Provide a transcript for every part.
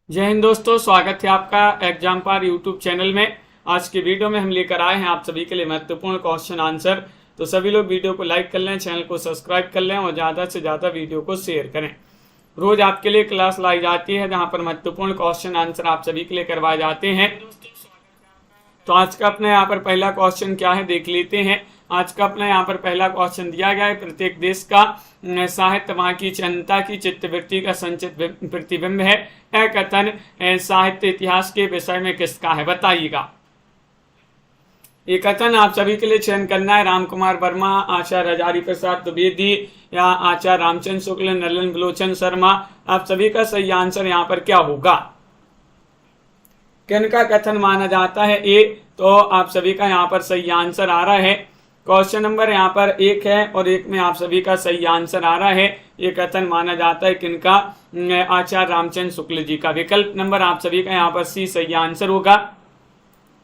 जय हिंद दोस्तों, स्वागत है आपका एग्जाम पार यूट्यूब चैनल में। आज की वीडियो में हम लेकर आए हैं आप सभी के लिए महत्वपूर्ण क्वेश्चन आंसर। तो सभी लोग वीडियो को लाइक कर लें, चैनल को सब्सक्राइब कर लें और ज़्यादा से ज़्यादा वीडियो को शेयर करें। रोज आपके लिए क्लास लाई जाती है जहाँ पर महत्वपूर्ण क्वेश्चन आंसर आप सभी के लिए करवाए जाते हैं। तो आज का अपना यहाँ पर पहला क्वेश्चन क्या है देख लेते हैं। आज का अपना यहाँ पर पहला क्वेश्चन दिया गया है, प्रत्येक देश का साहित्य वहाँ की जनता की चित्तवृत्ति का संचित प्रतिबिंब है। यह कथन साहित्य इतिहास के विषय में किसका है, बताइएगा। ये कथन आप सभी के लिए चयन करना है। राम कुमार वर्मा, आचार्य हजारी प्रसाद द्विवेदी या आचार्य रामचंद्र शुक्ल, नलन बिलोचन शर्मा। आप सभी का सही आंसर यहाँ पर क्या होगा, किनका कथन माना जाता है ए। तो आप सभी का यहाँ पर सही आंसर आ रहा है। क्वेश्चन नंबर यहाँ पर 1 है और 1 में आप सभी का सही आंसर आ रहा है। ये कथन माना जाता है किनका, आचार्य रामचंद्र शुक्ल जी का। विकल्प नंबर आप सभी का यहाँ पर सी सही आंसर होगा,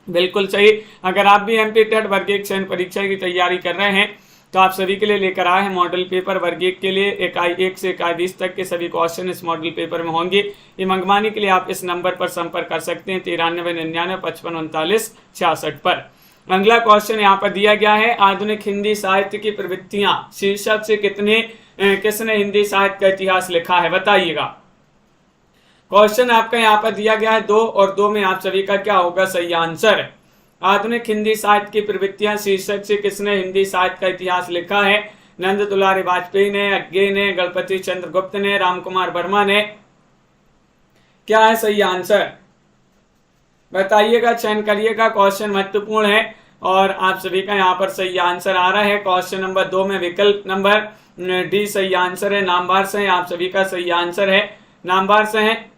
बिल्कुल सही। अगर आप भी एमपी टेट वर्ग 1 चयन परीक्षा की तैयारी कर रहे हैं तो आप सभी के लिए लेकर आए हैं मॉडल पेपर वर्ग 1 के लिए। इकाई 1 से इकाई 20 तक के सभी क्वेश्चन इस मॉडल पेपर में होंगे। ये मंगवाने के लिए आप इस नंबर पर संपर्क कर सकते हैं 9399553966 पर। अगला क्वेश्चन यहाँ पर दिया गया है, आधुनिक हिंदी साहित्य की प्रवृत्तियां शीर्षक से किसने हिंदी साहित्य का इतिहास लिखा है, बताइएगा। क्वेश्चन आपका यहाँ पर दिया गया है 2 और 2 में आप सभी का क्या होगा सही आंसर। आधुनिक हिंदी साहित्य की प्रवृत्तियां शीर्षक से किसने हिंदी साहित्य का इतिहास लिखा है। नंद दुलारी वाजपेयी ने, अज्ञे ने, गणपति चंद्र गुप्त ने, राम कुमार वर्मा ने। क्या है सही आंसर, बताइएगा, चयन करिएगा। क्वेश्चन महत्वपूर्ण है और आप सभी का यहाँ पर सही आंसर आ रहा है। क्वेश्चन नंबर 2 में विकल्प नंबर डी सही आंसर है। नामवार से आप सभी का सही आंसर है। नामवार से है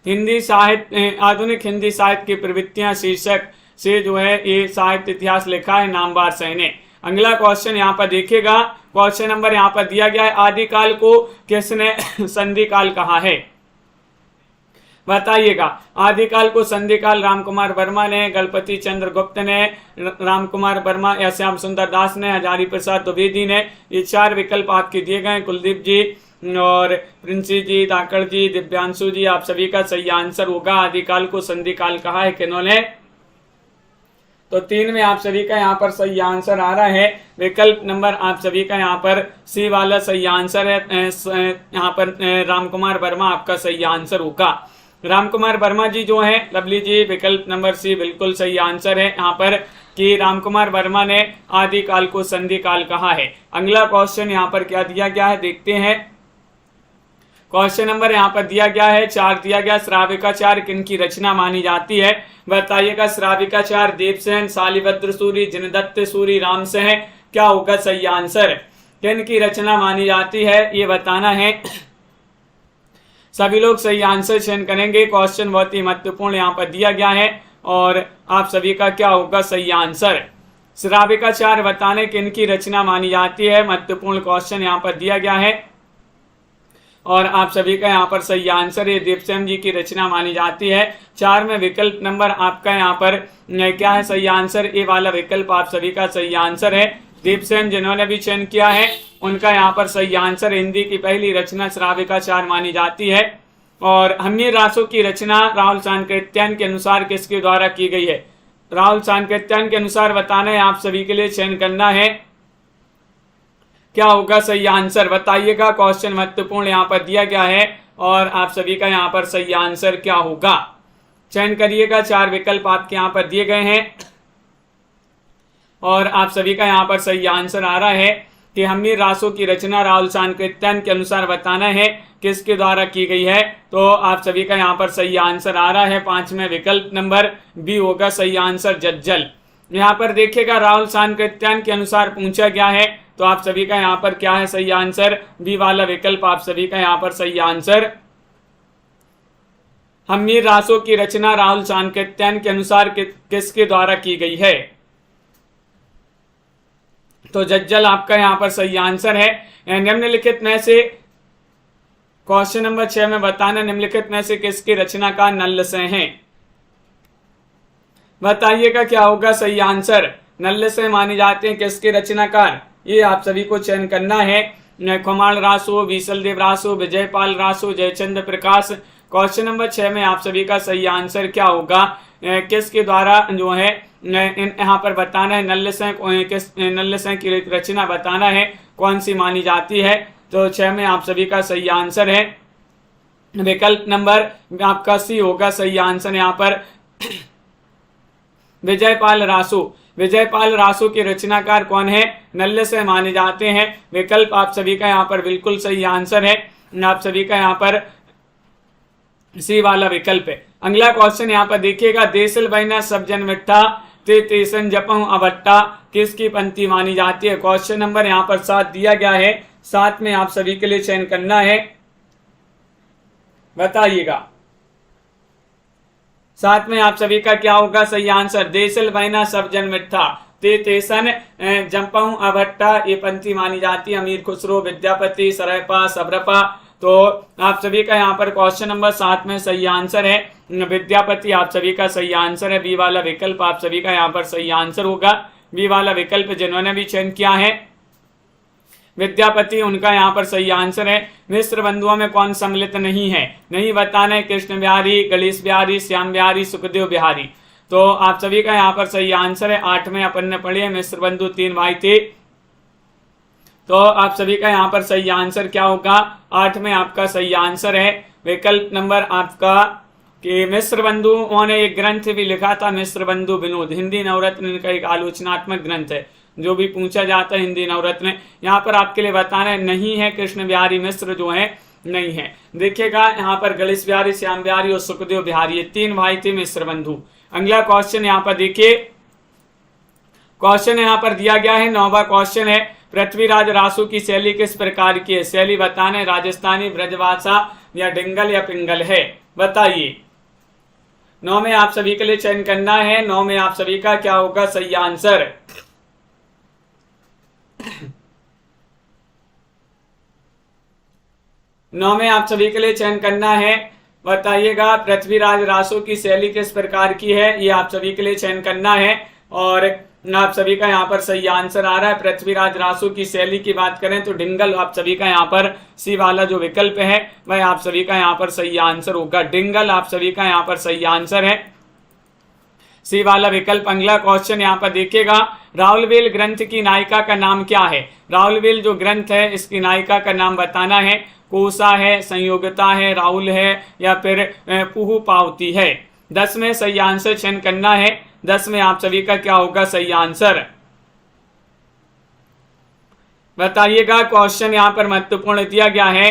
हिंदी साहित्य, आधुनिक हिंदी साहित्य की प्रवृत्तियां शीर्षक से जो है ये साहित्य इतिहास लिखा है नामवार से ने। अगला क्वेश्चन यहाँ पर देखिएगा। क्वेश्चन नंबर यहाँ पर दिया गया है, आदिकाल को किसने संधि काल कहा है, बताइएगा। आदिकाल को संधि काल राम कुमार वर्मा ने, गणपति चंद्र गुप्त ने, राम कुमार वर्मा या श्याम सुंदर दास ने, हजारी प्रसाद द्विवेदी ने। ये 4 विकल्प आपके दिए गए। कुलदीप जी और प्रिंसी जी, धाकड़ जी, दिव्यांशु जी, आप सभी का सही आंसर होगा। आदिकाल को संधि काल कहा है किन्होंने, तो 3 में आप सभी का यहाँ पर सही आंसर आ रहा है। विकल्प नंबर आप सभी का यहाँ पर सी वाला सही आंसर है। यहाँ पर राम कुमार वर्मा आपका सही आंसर होगा। राम कुमार वर्मा जी जो है, लवली जी, विकल्प नंबर सी बिल्कुल सही आंसर है यहाँ पर कि राम कुमार वर्मा ने आदिकाल को संधि काल कहा है। अगला क्वेश्चन यहाँ पर क्या दिया गया है देखते हैं। क्वेश्चन नंबर यहाँ पर दिया गया है 4 दिया गया, श्राविकाचार्य किनकी रचना मानी जाती है, बताइएगा। श्राविकाचार्य देवसेन, शालिभद्र सूरी, जिनदत्त सूरी, राम से है। क्या होगा सही आंसर, किनकी रचना मानी जाती है ये बताना है। सभी लोग सही आंसर चयन करेंगे। क्वेश्चन बहुत ही महत्वपूर्ण यहाँ पर दिया गया है और आप सभी का क्या होगा सही आंसर। श्राविकाचार्य बताने किनकी रचना मानी जाती है, महत्वपूर्ण क्वेश्चन यहाँ पर दिया गया है और आप सभी का यहाँ पर सही आंसर है, देवसेन जी की रचना मानी जाती है। 4 में विकल्प नंबर आपका यहाँ पर क्या है सही आंसर, ए वाला विकल्प आप सभी का सही आंसर है। देवसेन जिन्होंने भी चयन किया है उनका यहाँ पर सही आंसर, हिंदी की पहली रचना श्राविकाचार्य मानी जाती है। और हमीर रासो की रचना राहुल सांकृत्यायन के अनुसार किसके द्वारा की गई है, राहुल सांकृत्यायन के अनुसार बताना है आप सभी के लिए, चयन करना है। क्या होगा सही आंसर, बताइएगा। क्वेश्चन महत्वपूर्ण यहाँ पर दिया गया है और आप सभी का यहाँ पर सही आंसर क्या होगा, चयन करिएगा। 4 विकल्प आपके यहाँ पर दिए गए हैं और आप सभी का यहाँ पर सही आंसर आ रहा है कि हमीर रासो की रचना राहुल सांकृत्यायन के अनुसार बताना है किसके द्वारा की गई है। तो आप सभी का यहाँ पर सही आंसर आ रहा है 5 में विकल्प नंबर बी होगा सही आंसर, जज्जल। यहाँ पर देखिएगा राहुल सांकृत्यायन के अनुसार पूछा गया है तो आप सभी का यहाँ पर क्या है सही आंसर, बी वाला विकल्प आप सभी का यहाँ पर सही आंसर। हमीर रासो की रचना राहुल सांकृत्यायन के अनुसार किसके द्वारा की गई है, तो जज्जल आपका यहाँ पर सही आंसर है। निम्नलिखित में से क्वेश्चन नंबर 6 में बताना, निम्नलिखित में से किसकी रचनाकार नल्ल से हैं, बताइएगा। क्या होगा सही आंसर, नल्ल से माने जाते हैं किसके रचनाकार, ये आप सभी को चयन करना है। खुमाण रासो, बीसल देव रासो, विजयपाल रासो, जयचंद्र प्रकाश, क्वेश्चन नंबर 6 में आप सभी का सही आंसर क्या होगा, किसके द्वारा जो है यहाँ पर बताना है, नल्लसंख की रचना बताना है, कौन सी मानी जाती है। तो 6 में आप सभी का सही आंसर है विकल्प नंबर आपका सी होगा सही आंसर यहाँ पर विजयपाल रासु। विजयपाल रासु के रचनाकार कौन है, नल्लसंख माने जाते हैं। विकल्प आप सभी का यहाँ पर बिल्कुल सही आंसर है, आप सभी का यहाँ पर सी वाला विकल्प है। अगला क्वेश्चन यहाँ पर देखिएगा, देसल बहना सब जन मिठा ते तेसन जपहु अभट्टा किसकी पंक्ति मानी जाती है। क्वेश्चन नंबर यहाँ पर 7 दिया गया है, 7 में आप सभी के लिए चयन करना है, बताइएगा 7 में आप सभी का क्या होगा सही आंसर। देसल बहना सब जन मिठा ते तेसन जपहु अभट्टा ये पंक्ति मानी जाती है अमीर खुसरो, विद्यापति, सरयपा, सबरपा। तो आप सभी का यहाँ पर क्वेश्चन नंबर 7 में सही आंसर है विद्यापति, आप सभी का सही आंसर है। बी वाला विकल्प आप सभी का यहाँ पर सही आंसर होगा। बी वाला विकल्प जिन्होंने भी चयन किया है विद्यापति, उनका यहाँ पर सही आंसर है। मिश्र बंधुओं में कौन सम्मिलित नहीं है, नहीं बताना है, कृष्ण बिहारी, गणेश बिहारी, श्याम बिहारी, सुखदेव बिहारी। तो आप सभी का यहाँ पर सही आंसर है। 8 में अपन ने पढ़े मिश्र बंधु 3 भाई थे, तो आप सभी का यहाँ पर सही आंसर क्या होगा, 8 में आपका सही आंसर है विकल्प नंबर आपका कि मिश्र बंधुओं ने एक ग्रंथ भी लिखा था, मिश्र बंधु विनोद, हिंदी नवरत्न का एक आलोचनात्मक ग्रंथ है, जो भी पूछा जाता है हिंदी नवरत्न। यहाँ पर आपके लिए बताना है नहीं है, कृष्ण बिहारी मिश्र जो है नहीं है। देखिएगा यहाँ पर गणेश बिहारी, श्याम बिहारी और सुखदेव बिहारी ये 3 भाई थे मिश्र बंधु। अगला क्वेश्चन यहाँ पर देखिए, क्वेश्चन यहाँ पर दिया गया है 9वां क्वेश्चन है, पृथ्वीराज रासु की शैली किस प्रकार की है। शैली बताने राजस्थानी, ब्रजभाषा या डिंगल या पिंगल है, बताइए। 9 में आप सभी के लिए चयन करना है, 9 में आप सभी का क्या होगा सही आंसर। नौ में आप सभी के लिए चयन करना है, बताइएगा पृथ्वीराज रासु की शैली किस प्रकार की है, ये आप सभी के लिए चयन करना है। और आप सभी का यहाँ पर सही आंसर आ रहा है। पृथ्वीराज रासु की शैली की बात करें तो डिंगल आप सभी का यहाँ पर सी वाला जो विकल्प है वह आप सभी का यहाँ पर सही आंसर होगा। डिंगल आप सभी का यहाँ पर सही आंसर है, सी वाला विकल्प। अगला क्वेश्चन यहाँ पर देखिएगा, राउलवेल ग्रंथ की नायिका का नाम क्या है। राउलवेल जो ग्रंथ है इसकी नायिका का नाम बताना है। कोसा है, संयोगिता है, राहुल है या फिर पुहु पावती है। 10 में सही आंसर चयन करना है। 10 में आप सभी का क्या होगा सही आंसर, बताइएगा। क्वेश्चन यहाँ पर महत्वपूर्ण दिया गया है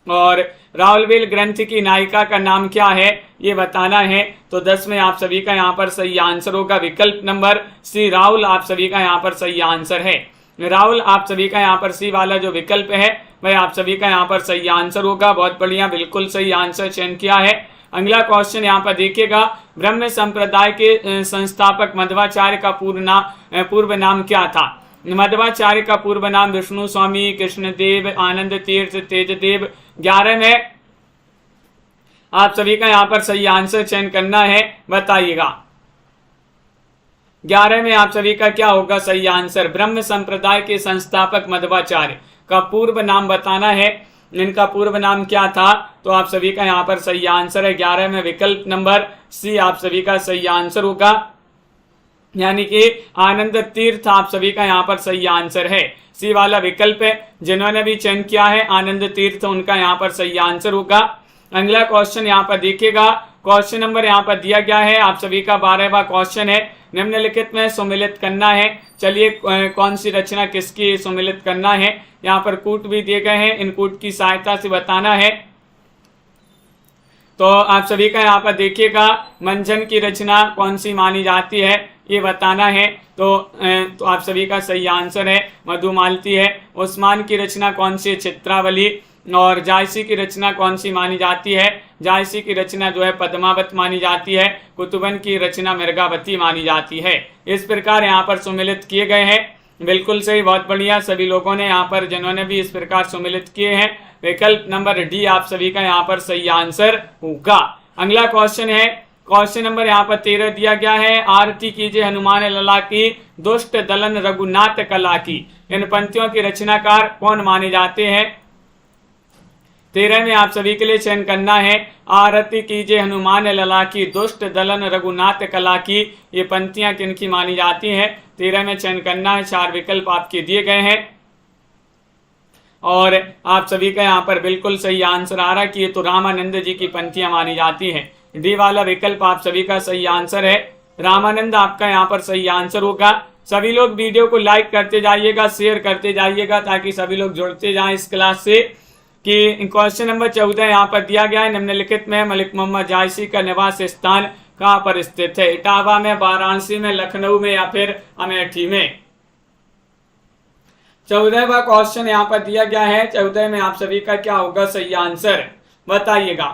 और राउलवेल ग्रंथ की नायिका का नाम क्या है ये बताना है। तो 10 में आप सभी का यहाँ पर सही आंसर होगा विकल्प नंबर सी, राहुल आप सभी का यहाँ पर सही आंसर है। राहुल आप सभी का यहाँ पर सी वाला जो विकल्प है वह आप सभी का यहाँ पर सही आंसर होगा। बहुत बढ़िया, बिल्कुल सही आंसर चयन किया है। अगला क्वेश्चन यहाँ पर देखिएगा, ब्रह्म संप्रदाय के संस्थापक मध्वाचार्य का पूर्व नाम क्या था। मध्वाचार्य का पूर्व नाम विष्णु स्वामी, कृष्णदेव, आनंद तीर्थ, तेजदेव। 11 में आप सभी का यहाँ पर सही आंसर चयन करना है, बताइएगा। 11 में आप सभी का क्या होगा सही आंसर। ब्रह्म संप्रदाय के संस्थापक मध्वाचार्य का पूर्व नाम बताना है, इनका पूर्व नाम क्या था। तो आप सभी का यहाँ पर सही आंसर है 11 में विकल्प नंबर सी आप सभी का सही आंसर होगा, यानी कि आनंद तीर्थ आप सभी का यहाँ पर सही आंसर है। सी वाला विकल्प है, जिन्होंने भी चयन किया है आनंद तीर्थ उनका यहाँ पर सही आंसर होगा। अगला क्वेश्चन यहाँ पर देखिएगा, क्वेश्चन नंबर यहाँ पर दिया गया है आप सभी का 12वां क्वेश्चन है, निम्नलिखित में सुमिलित करना है। चलिए कौन सी रचना किसकी सुमिलित करना है। यहाँ पर कूट भी दिए गए हैं, इन कूट की सहायता से बताना है। तो आप सभी का यहाँ पर देखिएगा, मंजन की रचना कौन सी मानी जाती है ये बताना है। तो आप सभी का सही आंसर है मधुमालती है। उस्मान की रचना कौन सी है, चित्रावली। और जायसी की रचना कौन सी मानी जाती है, जायसी की रचना जो है पद्मावत मानी जाती है। कुतुबन की रचना मृगावती मानी जाती है। इस प्रकार यहाँ पर सुमिलित किए गए हैं, बिल्कुल सही, बहुत बढ़िया। सभी लोगों ने यहाँ पर जिन्होंने भी इस प्रकार सुमिलित किए हैं, विकल्प नंबर डी आप सभी का यहाँ पर सही आंसर होगा। अगला क्वेश्चन है, क्वेश्चन नंबर यहाँ पर 13 दिया गया है, आरती कीजिए हनुमान लला की, दुष्ट दलन रघुनाथ कला की। इन पंक्तियों के रचनाकार कौन माने जाते हैं 13 में आप सभी के लिए चयन करना है, आरती कीजिए हनुमान लला की, दुष्ट दलन रघुनाथ कला की। ये पंक्तियां किनकी मानी जाती हैं? 13 में चयन करना है। 4 विकल्प आपके दिए गए हैं और आप सभी का यहाँ पर बिल्कुल सही आंसर आ रहा है कि ये तो रामानंद जी की पंक्तियां मानी जाती हैं। डी वाला विकल्प आप सभी का सही आंसर है, रामानंद आपका यहाँ पर सही आंसर होगा। सभी लोग वीडियो को लाइक करते जाइएगा, शेयर करते जाइएगा ताकि सभी लोग जुड़ते जाएं इस क्लास से। कि क्वेश्चन नंबर 14 यहाँ पर दिया गया है, निम्नलिखित में मलिक मोहम्मद जायसी का निवास स्थान कहाँ पर स्थित है? इटावा में, वाराणसी में, लखनऊ में या फिर अमेठी में? 14वां क्वेश्चन यहाँ पर दिया गया है। 14 में आप सभी का क्या होगा सही आंसर बताइएगा।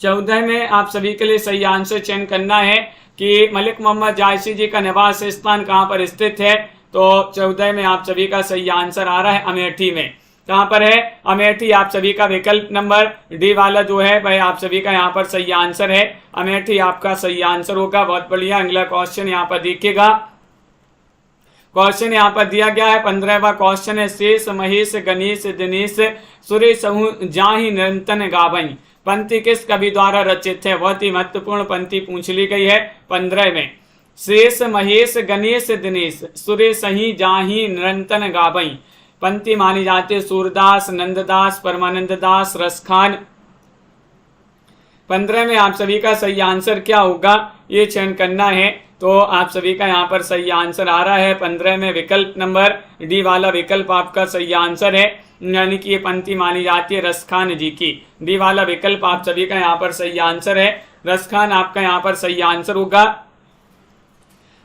14 में आप सभी के लिए सही आंसर चयन करना है कि मलिक मोहम्मद जायसी जी का निवास स्थान कहाँ पर स्थित है। तो 14 में आप सभी का सही आंसर आ रहा है अमेठी में। कहाँ पर है? अमेठी। आप सभी का विकल्प नंबर डी वाला जो है वह आप सभी का यहाँ पर सही आंसर है, अमेठी आपका सही आंसर होगा। बहुत बढ़िया। अगला क्वेश्चन यहाँ पर देखिएगा। क्वेश्चन यहाँ पर दिया गया है 15वां क्वेश्चन है, शेष महेश गणेश दिनेश सुरे सहु जाहि निरंतन गावई। पंक्ति किस कवि द्वारा रचित है? बहुत ही महत्वपूर्ण पंक्ति पूछ ली गई है 15 में। शेष महेश गणेश दिनेश सुरे सही जाहि निरंतन गावई। पंक्ति मानी जाती है सूरदास, नंददास, परमानंद दास, रसखान। 15 में आप सभी का सही आंसर क्या होगा ये चयन करना है। तो आप सभी का यहाँ पर सही आंसर आ रहा है 15 में विकल्प नंबर डी वाला विकल्प आपका सही आंसर है, यानी कि ये पंक्ति मानी जाती है रसखान जी की। डी वाला विकल्प आप सभी का यहाँ पर सही आंसर है, रसखान आपका यहाँ पर सही आंसर होगा।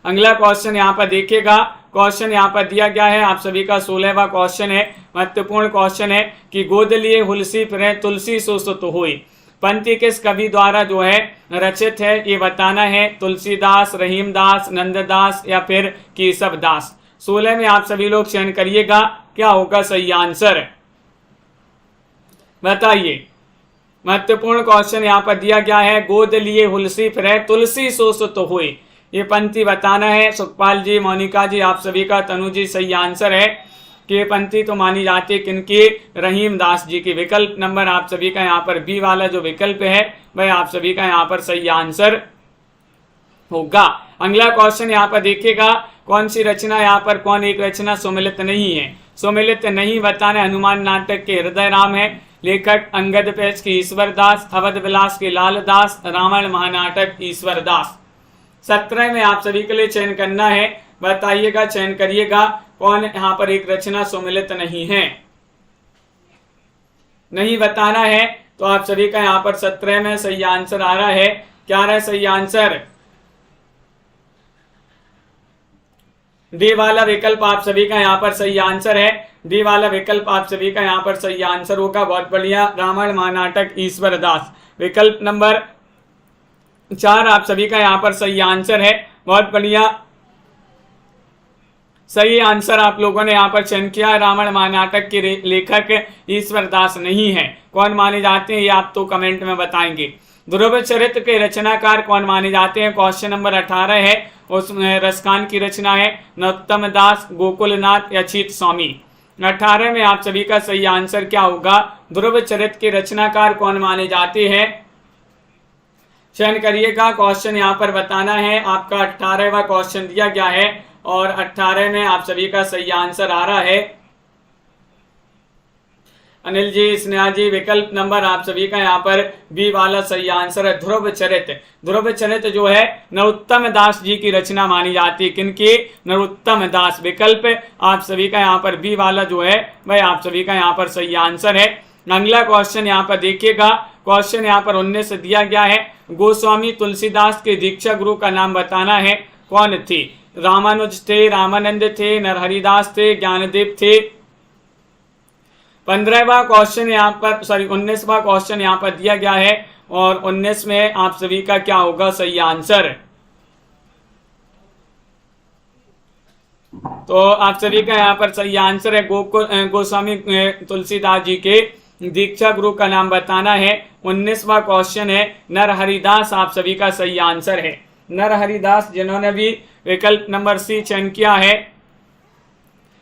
अगला क्वेश्चन यहाँ पर देखिएगा। क्वेश्चन यहाँ पर दिया गया है आप सभी का 16वां क्वेश्चन है, महत्वपूर्ण क्वेश्चन है कि गोद लिए हुलसी फिरे तुलसी सो सुत होई। पंक्ति किस कवि द्वारा जो है रचित है ये बताना है। तुलसीदास, रहीमदास, नंददास या फिर केशव दास। 16 में आप सभी लोग चयन करिएगा क्या होगा सही आंसर बताइए। महत्वपूर्ण क्वेश्चन यहाँ पर दिया गया है, गोद लिए हुलसी फिरे तुलसी सो सुत होई। ये पंक्ति बताना है। सुखपाल जी, मोनिका जी, आप सभी का, तनु जी सही आंसर है कि ये पंक्ति तो मानी जाती है किनकी? रहीम दास जी की। विकल्प नंबर आप सभी का यहाँ पर बी वाला जो विकल्प है वह आप सभी का यहाँ पर सही आंसर होगा। अगला क्वेश्चन यहाँ पर देखिएगा, कौन सी रचना यहाँ पर कौन एक रचना सुमिलित नहीं है? सुमिलित नहीं बताना। हनुमान नाटक के हृदय राम है, लेखक अंगद पैच की ईश्वर दास, अवध विलास के लाल दास, रामायण महानाटक ईश्वर दास। 17 में आप सभी के लिए चयन करना है, बताइएगा, चयन करिएगा कौन यहाँ पर एक रचना सुमिलित नहीं है। नहीं बताना है तो आप सभी का यहाँ पर 17 में सही आंसर आ रहा है। क्या आ रहा है सही आंसर? डी वाला विकल्प आप सभी का यहाँ पर सही आंसर है। डी वाला विकल्प आप सभी का यहाँ पर सही आंसर होगा। बहुत बढ़िया। रामायण महानाटक ईश्वर दास। विकल्प नंबर 4 आप सभी का यहाँ पर सही आंसर है। बहुत बढ़िया, सही आंसर आप लोगों ने यहाँ पर चयन किया। रामायण महानाटक के लेखक ईश्वर दास नहीं है। कौन माने जाते हैं ये आप तो कमेंट में बताएंगे। ध्रुव चरित्र के रचनाकार कौन माने जाते हैं? क्वेश्चन नंबर 18 है, उसमें रसखान की रचना है, नरोत्तम दास, गोकुलनाथ या अछीत स्वामी। 18 में आप सभी का सही आंसर क्या होगा? ध्रुव चरित्र के रचनाकार कौन माने जाते हैं? चयन करिएगा। क्वेश्चन यहाँ पर बताना है। आपका 18वां क्वेश्चन दिया गया है और 18 में आप सभी का सही आंसर आ रहा है। अनिल जी, स्नेहा जी, विकल्प नंबर आप सभी का यहाँ पर बी वाला सही आंसर है, ध्रुव चरित्र। ध्रुव चरित्र जो है नरोत्तम दास जी की रचना मानी जाती है। किनकी? नरोत्तम दास। विकल्प आप सभी का यहाँ पर बी वाला जो है वह आप सभी का यहाँ पर सही आंसर है। अगला क्वेश्चन यहाँ पर देखिएगा। क्वेश्चन यहाँ पर 19 से दिया गया है, गोस्वामी तुलसीदास के दीक्षा गुरु का नाम बताना है। कौन थे? रामानुज थे, रामानंद थे, नरहरिदास थे, ज्ञानदेव थे। 15वां क्वेश्चन यहाँ पर 19वां क्वेश्चन यहाँ पर दिया गया है और 19 में आप सभी का क्या होगा सही आंसर? तो आप सभी का यहाँ पर सही आंसर है गोस्वामी तुलसीदास जी के दीक्षा गुरु का नाम बताना है। 19वां क्वेश्चन है नरहरिदास। आप सभी का सही आंसर है नरहरिदास, जिन्होंने भी विकल्प नंबर सी चयन किया है।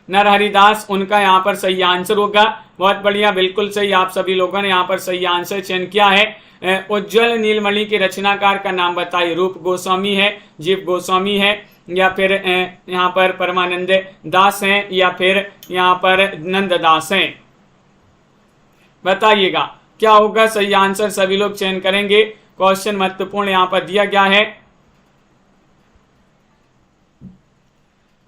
नरहरिदास, उनका यहाँ पर सही आंसर होगा। बहुत बढ़िया, बिल्कुल सही, आप सभी लोगों ने यहाँ पर सही आंसर चयन किया है। उज्ज्वल नीलमणि के रचनाकार का नाम बताइए। रूप गोस्वामी है, जीव गोस्वामी है, या फिर यहाँ पर परमानंद दास हैं, या फिर यहाँ पर नंददास हैं। बताइएगा क्या होगा सही आंसर, सभी लोग चयन करेंगे। क्वेश्चन महत्वपूर्ण यहाँ पर दिया गया है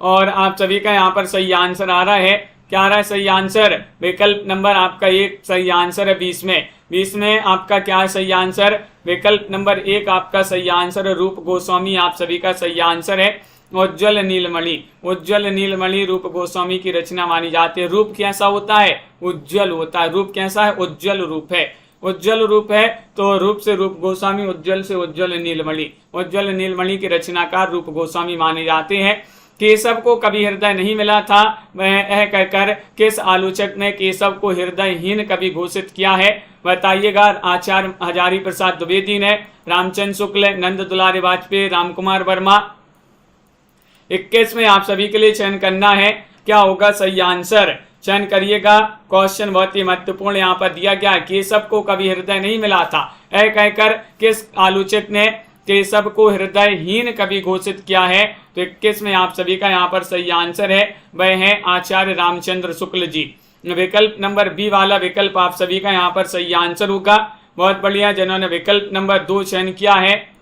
और आप सभी का यहाँ पर सही आंसर आ रहा है। क्या आ रहा है सही आंसर? विकल्प नंबर आपका 1 सही आंसर है। 20 में आपका क्या है सही आंसर? विकल्प नंबर 1 आपका सही आंसर है, रूप गोस्वामी आप सभी का सही आंसर है। उज्ज्वल नीलमणि रूप गोस्वामी की रचना मानी जाती है। रूप कैसा होता है? उज्ज्वल होता है। रूप कैसा है? उज्ज्वल रूप है। उज्ज्वल रूप है तो रूप से रूप गोस्वामी, उज्ज्वल से उज्ज्वल नीलमणि। उज्ज्वल नीलमणि के रचनाकार रूप गोस्वामी माने जाते हैं। केशव को कभी हृदय नहीं मिला था, वह यह कहकर किस आलोचक ने केशव को हृदयहीन कभी घोषित किया है? बताइएगा। आचार्य हजारी प्रसाद द्विवेदी ने, रामचंद्र शुक्ल, नंद दुलारे वाजपेयी, रामकुमार वर्मा। 21 में आप सभी के लिए चयन करना है। क्या होगा सही आंसर? चयन करिएगा। क्वेश्चन बहुत ही महत्वपूर्ण यहाँ पर दिया गया है। केशव को कभी हृदय नहीं मिला था, यह कहकर किस आलोचक ने केशव को हृदयहीन कभी घोषित किया है? तो 21 में आप सभी का यहाँ पर सही आंसर है, वह है आचार्य रामचंद्र शुक्ल जी। विकल्प नंबर बी वाला विकल्प आप सभी का यहाँ पर सही आंसर होगा। बहुत बढ़िया, जिन्होंने विकल्प नंबर 2 चयन किया है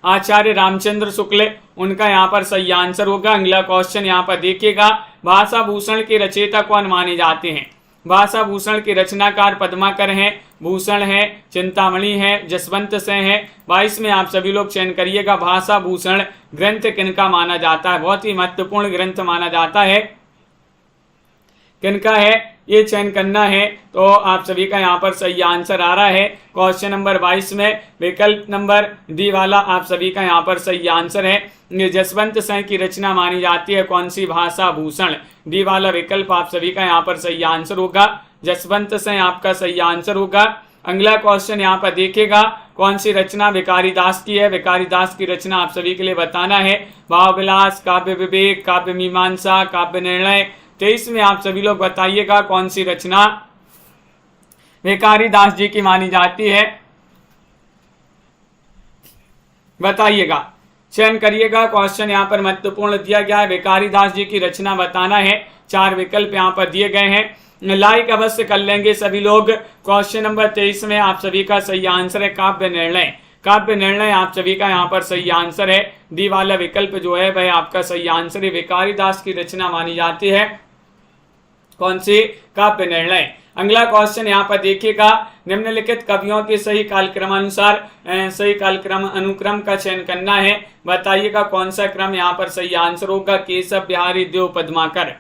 आचार्य रामचंद्र शुक्ल, उनका यहाँ पर सही आंसर होगा। अगला क्वेश्चन यहाँ पर देखिएगा। भाषा भूषण के रचयिता कौन माने जाते हैं? भाषा भूषण के रचनाकार पद्माकर हैं, भूषण है, चिंतामणि है, जसवंत सिंह है। 22 में आप सभी लोग चयन करिएगा। भाषा भूषण ग्रंथ किनका माना जाता है? बहुत ही महत्वपूर्ण ग्रंथ माना जाता है। किनका है ये चयन करना है, तो आप सभी का यहाँ पर सही आंसर आ रहा है। क्वेश्चन नंबर 22 में विकल्प नंबर डी वाला आप सभी का यहाँ पर सही आंसर है। जसवंत सिंह की रचना मानी जाती है कौन सी? भाषा भूषण। डी वाला विकल्प आप सभी का यहाँ पर सही आंसर होगा। जसवंत सिंह आपका सही आंसर होगा। अगला क्वेश्चन यहाँ पर देखिएगा। कौन सी रचना भिखारी दास की है? भिखारी दास की रचना आप सभी के लिए बताना है। भाव विलास, काव्य विवेक, काव्य मीमांसा, काव्य निर्णय। 23 में आप सभी लोग बताइएगा कौन सी रचना भिखारी दास जी की मानी जाती है? बताइएगा, चयन करिएगा। क्वेश्चन यहाँ पर महत्वपूर्ण दिया गया है। भिखारी दास जी की रचना बताना है। 4 विकल्प यहाँ पर दिए गए हैं, लाइक अवश्य कर लेंगे सभी लोग। क्वेश्चन नंबर 23 में आप सभी का सही आंसर है काव्य निर्णय। काव्य निर्णय आप सभी का यहाँ पर सही आंसर है। डी वाला विकल्प जो है वह आपका सही आंसर है। भिखारी दास की रचना मानी जाती है कौन सी? काव्य निर्णय। अगला क्वेश्चन यहाँ पर देखिएगा। निम्नलिखित कवियों के सही कालक्रम अनुसार सही कालक्रम अनुक्रम का चयन करना है। बताइएगा कौन सा क्रम यहाँ पर सही आंसर होगा? केशव, बिहारी, देव, पद्माकर।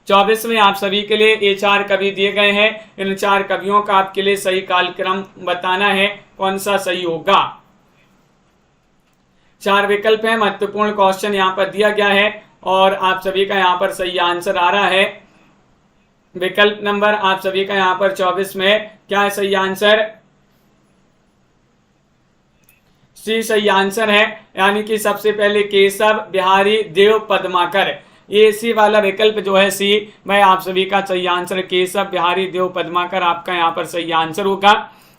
24 में आप सभी के लिए ये 4 कवि दिए गए हैं। इन 4 कवियों का आपके लिए सही कालक्रम बताना है, कौन सा सही होगा। 4 विकल्प है। महत्वपूर्ण क्वेश्चन यहाँ पर दिया गया है और आप सभी का यहाँ पर सही आंसर आ रहा है। विकल्प नंबर आप सभी का यहाँ पर 24 में क्या है सही आंसर? सी सही आंसर है, यानी कि सबसे पहले केशव, बिहारी, देव, पद्माकर। ये सी वाला विकल्प जो है सी, मैं आप सभी का सही आंसर केशव, बिहारी, देव, पद्माकर आपका यहाँ पर सही आंसर होगा।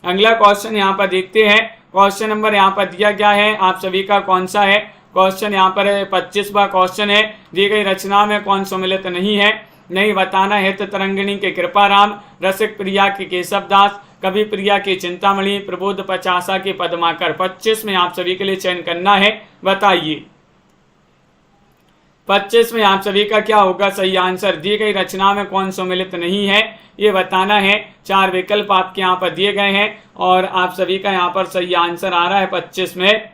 अगला क्वेश्चन यहाँ पर देखते हैं। क्वेश्चन नंबर यहाँ पर दिया गया है आप सभी का कौन सा है? क्वेश्चन यहाँ पर 25वां क्वेश्चन है। दी गई रचना में कौन सम्मिलित नहीं है? नहीं बताना है। तो तरंगिणी के कृपाराम, रसिक प्रिया के केशव दास, कवि प्रिया के चिंतामणि, प्रबोध पचासा के पद्माकर। 25 में आप सभी के लिए चयन करना है। बताइए 25 में आप सभी का क्या होगा सही आंसर? दी गई रचना में कौन सम्मिलित नहीं है ये बताना है। 4 विकल्प आपके यहाँ पर दिए गए हैं और आप सभी का यहाँ पर सही आंसर आ रहा है 25 में।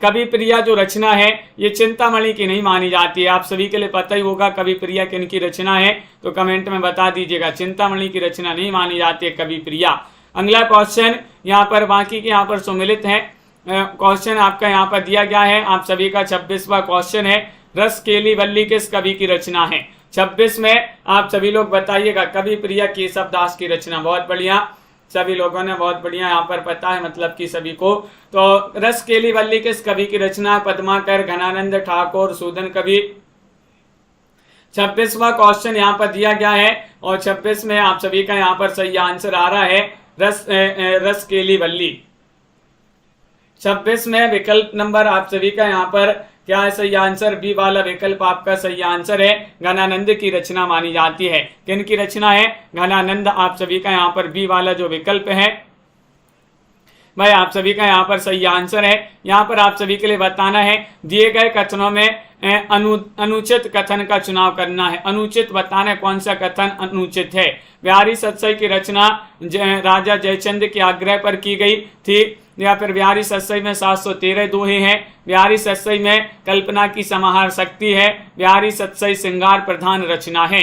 कवि प्रिया जो रचना है ये चिंतामणि की नहीं मानी जाती है। आप सभी के लिए पता ही होगा कवि प्रिया किन की रचना है, तो कमेंट में बता दीजिएगा। चिंतामणि की रचना नहीं मानी जाती है कवि प्रिया। अगला क्वेश्चन यहाँ पर बाकी के यहाँ पर सम्मिलित है। क्वेश्चन आपका यहाँ पर दिया गया है आप सभी का 26वां क्वेश्चन है। रस केली वल्ली किस कवि की रचना है? 26 में आप सभी लोग बताइएगा। कवि प्रिया केशव दास की रचना। बहुत बढ़िया, सभी लोगों ने बहुत बढ़िया यहाँ पर पता है, मतलब कि सभी को। तो रस केली वल्ली किस कवि की रचना? पद्माकर, घनानंद ठाकुर, सूदन कवि। 26वां क्वेश्चन यहाँ पर दिया गया है और 26 में आप सभी का यहाँ पर सही आंसर आ रहा है रसकेली वल्ली। 26 में विकल्प नंबर आप सभी का यहाँ पर क्या है सही आंसर, बी वाला विकल्प आपका सही आंसर है। घनानंद की रचना मानी जाती है। किन की रचना है? घनानंद। आप सभी का यहाँ पर बी वाला जो विकल्प है भाई आप सभी का यहाँ पर सही आंसर है। यहाँ पर आप सभी के लिए बताना है दिए गए कथनों में अनुचित कथन का चुनाव करना है। अनुचित बताना है कौन सा कथन अनुचित है। बिहारी सतसई की रचना राजा जयचंद के आग्रह पर की गई थी या फिर बिहारी सतसई में 713 दोहे हैं। बिहारी सतसई में कल्पना की समाहार शक्ति है। बिहारी सतसई श्रृंगार प्रधान रचना है।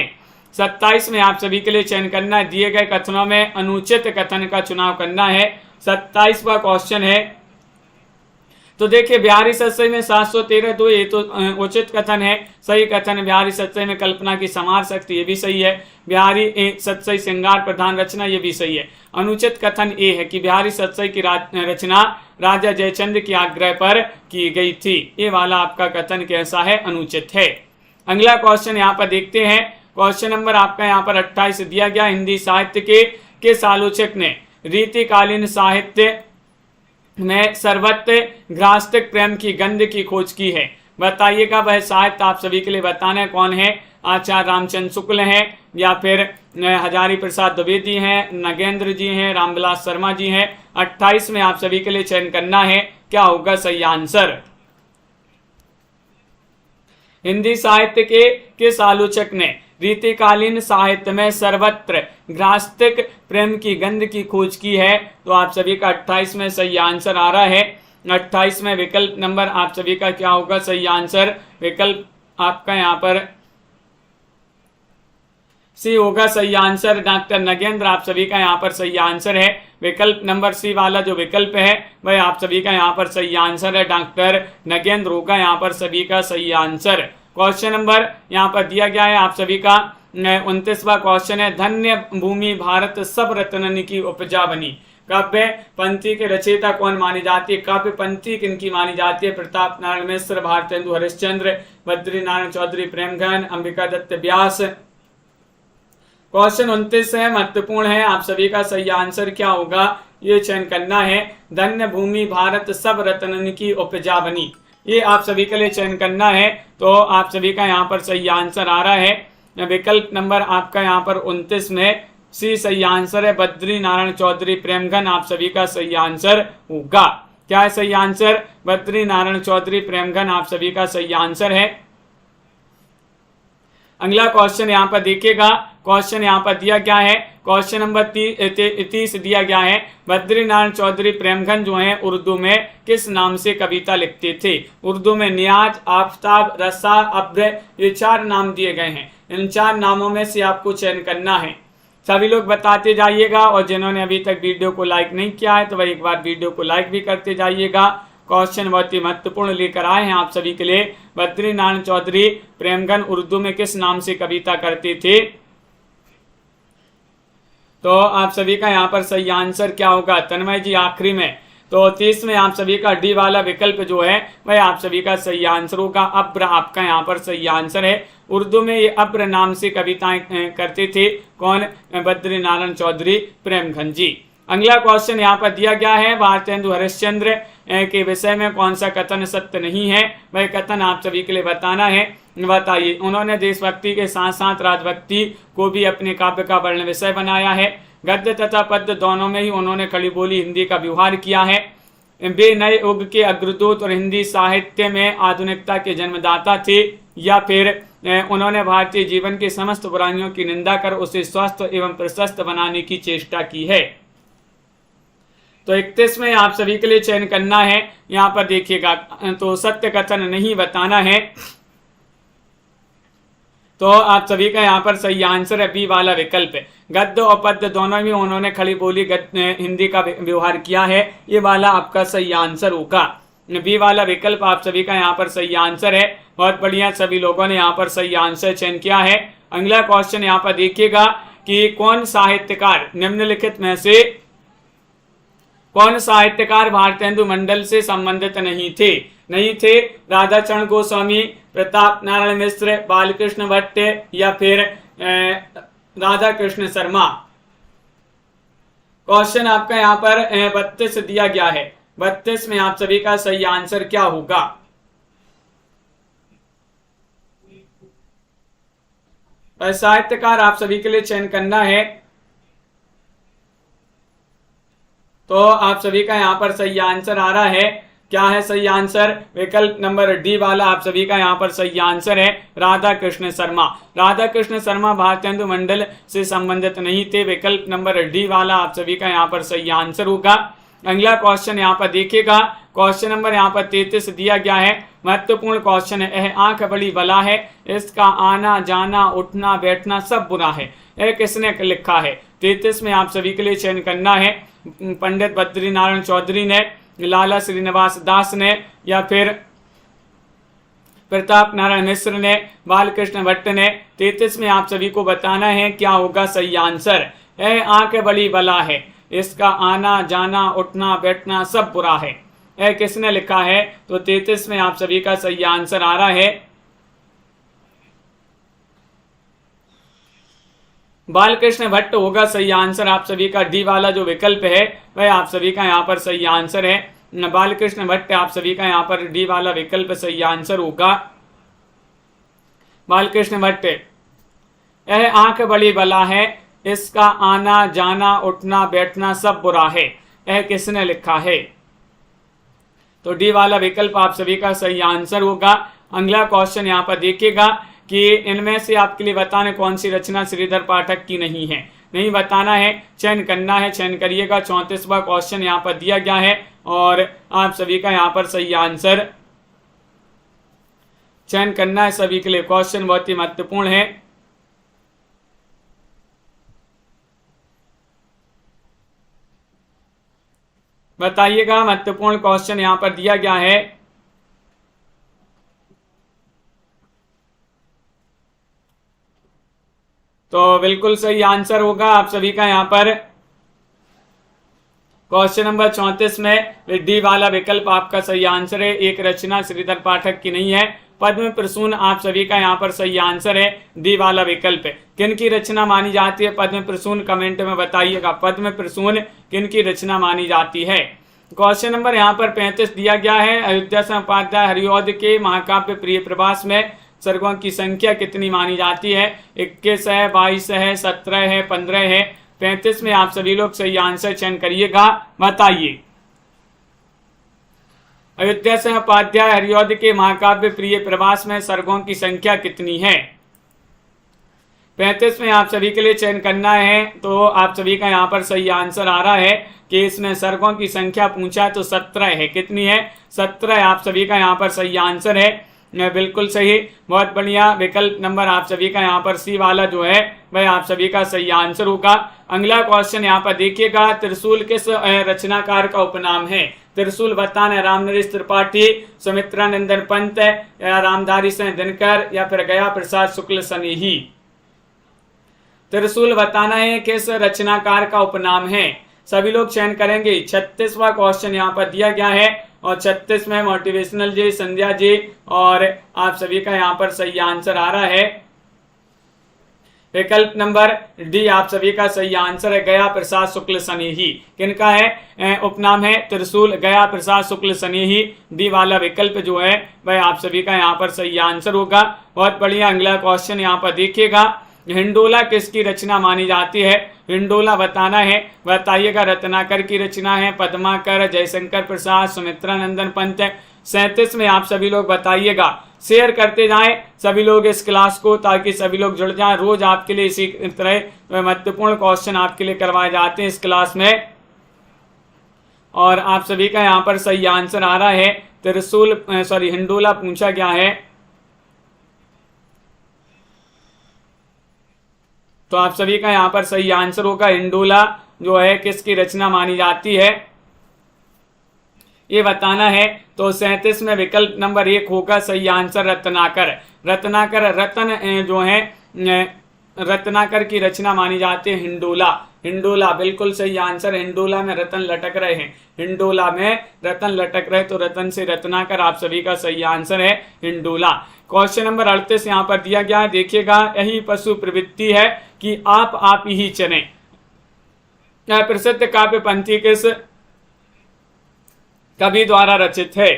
27 में आप सभी के लिए चयन करना है दिए गए कथनों में अनुचित कथन का चुनाव करना है। 27वां क्वेश्चन है। तो देखिए बिहारी सतसई में 713 दोहे ये तो उचित कथन है। सही कथन बिहारी सतसई में कल्पना की समाहार शक्ति, ये भी सही है। बिहारी सतसई श्रृंगार प्रधान रचना, ये भी सही है। अनुचित कथन ये है कि बिहारी सतसई की रचना राजा जयचंद के आग्रह पर की गई थी। ये वाला आपका कथन कैसा है? अनुचित है। अगला क्वेश्चन यहाँ पर देखते हैं। क्वेश्चन नंबर आपका यहाँ पर 28 दिया गया। हिंदी साहित्य के किस आलोचक ने रीतिकालीन साहित्य में सर्वत्र ग्रास्तिक प्रेम की गंध की खोज की है? बताइएगा। वह साहित्य आप सभी के लिए बताना है कौन है। आचार्य रामचंद्र शुक्ल हैं या फिर हजारी प्रसाद द्विवेदी हैं, नगेंद्र जी हैं, रामविलास शर्मा जी हैं। 28 में आप सभी के लिए चयन करना है क्या होगा सही आंसर। हिंदी साहित्य के किस आलोचक ने रीतिकालीन साहित्य में सर्वत्र ग्रास्तिक प्रेम की गंध की खोज की है? तो आप सभी का 28 में सही आंसर आ रहा है। 28 में विकल्प नंबर आप सभी का क्या होगा सही आंसर। विकल्प आपका यहाँ पर सी होगा सही आंसर। डॉक्टर नगेंद्र आप सभी का यहाँ पर सही आंसर है। विकल्प नंबर सी वाला जो विकल्प है वह आप सभी का यहाँ पर सही आंसर है। डॉक्टर नगेंद्र होगा यहाँ पर सभी का सही आंसर। क्वेश्चन नंबर यहाँ पर दिया गया है आप सभी का 29वां क्वेश्चन है। धन्य भूमि भारत सब रत्नन की उपजा बनी। काव्य पंक्ति के रचयिता कौन मानी जाती है? काव्य पंक्ति किनकी मानी जाती है? प्रताप नारायण मिश्र, भारतेंदु हरिश्चंद्र, बद्री नारायण चौधरी प्रेमघन, अंबिका दत्त व्यास। क्वेश्चन 29 है, महत्वपूर्ण है। आप सभी का सही आंसर क्या होगा ये चयन करना है। धन्य भूमि भारत सब रत्नन की उपजा बनी, ये आप सभी के लिए चयन करना है। तो आप सभी का यहाँ पर सही आंसर आ रहा है। विकल्प नंबर आपका यहाँ पर 29 में सी सही आंसर है। बद्री नारायण चौधरी प्रेमघन आप सभी का सही आंसर होगा। क्या है सही आंसर? बद्री नारायण चौधरी प्रेमघन आप सभी का सही आंसर है। अगला क्वेश्चन यहाँ पर देखिएगा। क्वेश्चन यहाँ पर दिया गया है। क्वेश्चन नंबर 30 दिया गया है। बद्री नारायण चौधरी प्रेमघन जो है उर्दू में किस नाम से कविता लिखते थे? उर्दू में नियाज, आफताब, रसा, अब्र, ये 4 नाम दिए गए हैं। इन 4 नामों में से आपको चयन करना है। सभी लोग बताते जाइएगा और जिन्होंने अभी तक वीडियो को लाइक नहीं किया है तो वह एक बार वीडियो को लाइक भी करते जाइएगा। क्वेश्चन बहुत ही महत्वपूर्ण लेकर आए हैं आप सभी के लिए। बद्री नारायण चौधरी प्रेमघन उर्दू में किस नाम से कविता करते थे? तो आप सभी का यहाँ पर सही आंसर क्या होगा? तन्मय जी आखिरी में। तो 30 में आप सभी का डी वाला विकल्प जो है वह आप सभी का सही आंसर होगा। अब्र आपका यहाँ पर सही आंसर है। उर्दू में ये अब्र नाम से कविताएं करते थे कौन? बद्री नारायण चौधरी प्रेमघन जी। अगला क्वेश्चन यहाँ पर दिया गया है। भारतेंदु हरिश्चंद्र के विषय में कौन सा कथन सत्य नहीं है? वह कथन आप सभी के लिए बताना है। बताइए। उन्होंने देशभक्ति के साथ साथ राजभक्ति को भी अपने काव्य का वर्ण विषय बनाया है। गद्य तथा पद्य दोनों में ही उन्होंने खड़ी बोली हिंदी का व्यवहार किया है। वे नए युग के अग्रदूत और हिंदी साहित्य में आधुनिकता के जन्मदाता थे, या फिर उन्होंने भारतीय जीवन की समस्त बुराइयों की निंदा कर उसे स्वस्थ एवं प्रशस्त बनाने की चेष्टा की है। तो 31 में आप सभी के लिए चयन करना है। यहाँ पर देखिएगा। तो सत्य कथन नहीं बताना है। तो आप सभी का यहाँ पर सही आंसर है बी वाला विकल्प। गद्य और पद्य दोनों में उन्होंने खड़ी बोली हिंदी का व्यवहार किया है। ये वाला आपका सही आंसर होगा। बी वाला विकल्प आप सभी का यहाँ पर सही आंसर है। बहुत बढ़िया, सभी लोगों ने यहाँ पर सही आंसर चयन किया है। अगला क्वेश्चन यहाँ पर देखिएगा कि कौन साहित्यकार निम्नलिखित में से कौन साहित्यकार भारतेंदु मंडल से संबंधित नहीं थे? राधाचरण गोस्वामी, प्रताप नारायण मिश्र, बालकृष्ण भट्ट या फिर राधा कृष्ण शर्मा। क्वेश्चन आपका यहाँ पर 32 दिया गया है। 32 में आप सभी का सही आंसर क्या होगा? साहित्यकार आप सभी के लिए चयन करना है, तो आप सभी का यहाँ पर सही आंसर आ रहा है। क्या है सही आंसर? विकल्प नंबर डी वाला आप सभी का यहाँ पर सही आंसर है, राधा कृष्ण शर्मा। राधा कृष्ण शर्मा भारतेंदु मंडल से संबंधित नहीं थे। विकल्प नंबर डी वाला आप सभी का यहाँ पर सही आंसर होगा। अगला क्वेश्चन यहाँ पर देखिएगा, क्वेश्चन नंबर यहाँ पर 33 दिया गया है। महत्वपूर्ण क्वेश्चन है। यह आंख बड़ी बला है, इसका आना जाना उठना बैठना सब बुरा है। यह किसने लिखा है? 33 में आप सभी के लिए चयन करना है। पंडित बद्री नारायण चौधरी ने, लाला श्रीनिवास दास ने या फिर प्रताप नारायण मिश्र ने, बालकृष्ण भट्ट ने। 33 में आप सभी को बताना है क्या होगा सही आंसर। यह आंख बड़ी बला है, इसका आना जाना उठना बैठना सब बुरा है। यह किसने लिखा है? तो 33 में आप सभी का सही आंसर आ रहा है, बालकृष्ण भट्ट होगा सही आंसर। आप सभी का डी वाला जो विकल्प है वह आप सभी का यहाँ पर सही आंसर है। बालकृष्ण भट्ट आप सभी का यहाँ पर डी वाला विकल्प सही आंसर होगा, बालकृष्ण भट्ट। यह आंख बड़ी बला है, इसका आना जाना उठना बैठना सब बुरा है। यह किसने लिखा है? तो डी वाला विकल्प आप सभी का सही आंसर होगा। अगला क्वेश्चन यहाँ पर देखिएगा कि इनमें से आपके लिए बताने कौन सी रचना श्रीधर पाठक की नहीं है। नहीं बताना है, चयन करना है, चयन करिएगा। 34वां क्वेश्चन यहाँ पर दिया गया है और आप सभी का यहाँ पर सही आंसर चयन करना है सभी के लिए। क्वेश्चन बहुत ही महत्वपूर्ण है। बताइएगा, महत्वपूर्ण क्वेश्चन यहाँ पर दिया गया है। तो बिल्कुल सही आंसर होगा आप सभी का यहाँ पर क्वेश्चन नंबर 34 में डी वाला विकल्प आपका सही आंसर है। एक रचना श्रीधर पाठक की नहीं है। पद्म प्रसून आप सभी का यहाँ पर सही आंसर है, डी वाला विकल्प। किन की रचना मानी जाती है पद्म प्रसून? कमेंट में बताइएगा, पद्म प्रसून किन की रचना मानी जाती है। क्वेश्चन नंबर यहाँ पर 35 दिया गया है। अयोध्या सिंह उपाध्याय हरिऔध के महाकाव्य प्रिय प्रवास में सर्गों की संख्या कितनी मानी जाती है? 21 है, 22 है, 17 है, 15 है। 35 में आप सभी लोग सही आंसर चयन करिएगा, बताइए। अयोध्या सिंह उपाध्याय हरिऔध के महाकाव्य प्रिय प्रवास में सर्गों की संख्या कितनी है? 35 में आप सभी के लिए चयन करना है, तो आप सभी का यहाँ पर सही आंसर आ रहा है कि इसमें सर्गों की संख्या पूछा है तो 17 है। कितनी है? 17 आप सभी का यहाँ पर सही आंसर है। बिल्कुल सही, बहुत बढ़िया। विकल्प नंबर आप सभी का यहाँ पर सी वाला जो है वह आप सभी का सही आंसर होगा। अगला क्वेश्चन यहाँ पर देखिएगा, त्रिशूल किस रचनाकार का उपनाम है? त्रिशूल बताना है रामनरेश त्रिपाठी, सुमित्रानंदन पंत या रामधारी सिंह दिनकर या फिर गया प्रसाद शुक्ल सनेही। त्रिशूल बताना है किस रचनाकार का उपनाम है। सभी लोग चयन करेंगे। 36वां क्वेश्चन यहाँ पर दिया गया है और 36 में मोटिवेशनल जी, संध्या जी और आप सभी का यहाँ पर सही आंसर आ रहा है। विकल्प नंबर डी आप सभी का सही आंसर है, गया प्रसाद शुक्ल सनेही। किनका है उपनाम है? त्रिशूल, गया प्रसाद शुक्ल सनेही। डी वाला विकल्प जो है वह आप सभी का यहाँ पर सही आंसर होगा। बहुत बढ़िया। अगला क्वेश्चन यहाँ पर देखिएगा, हिंडोला किसकी रचना मानी जाती है? हिंडोला बताना है, बताइएगा। रत्नाकर की रचना है, पद्माकर, जयशंकर प्रसाद, सुमित्रानंदन पंत। 37 में आप सभी लोग बताइएगा। शेयर करते जाएं सभी लोग इस क्लास को, ताकि सभी लोग जुड़ जाएं। रोज आपके लिए इसी तरह महत्वपूर्ण क्वेश्चन आपके लिए करवाए जाते हैं इस क्लास में और आप सभी का यहाँ पर सही आंसर आ रहा है। त्रिशूल हिंडोला पूछा गया है, तो आप सभी का यहाँ पर सही आंसर होगा। हिंडोला जो है किसकी रचना मानी जाती है ये बताना है। तो 37 में विकल्प नंबर 1 होगा सही आंसर, रत्नाकर। रत्नाकर रत्न जो है रत्नाकर की रचना मानी जाती है हिंडोला। हिंडोला बिल्कुल सही आंसर। हिंडोला में रतन लटक रहे हैं, हिंडोला में रतन लटक रहे, तो रतन से रत्नाकर आप सभी का सही आंसर है हिंडोला। क्वेश्चन नंबर 38 यहाँ पर दिया गया है, देखिएगा, यही पशु प्रवृत्ति है कि आप ही चने। प्रसिद्ध काव्य पंथी किस कवि द्वारा रचित है?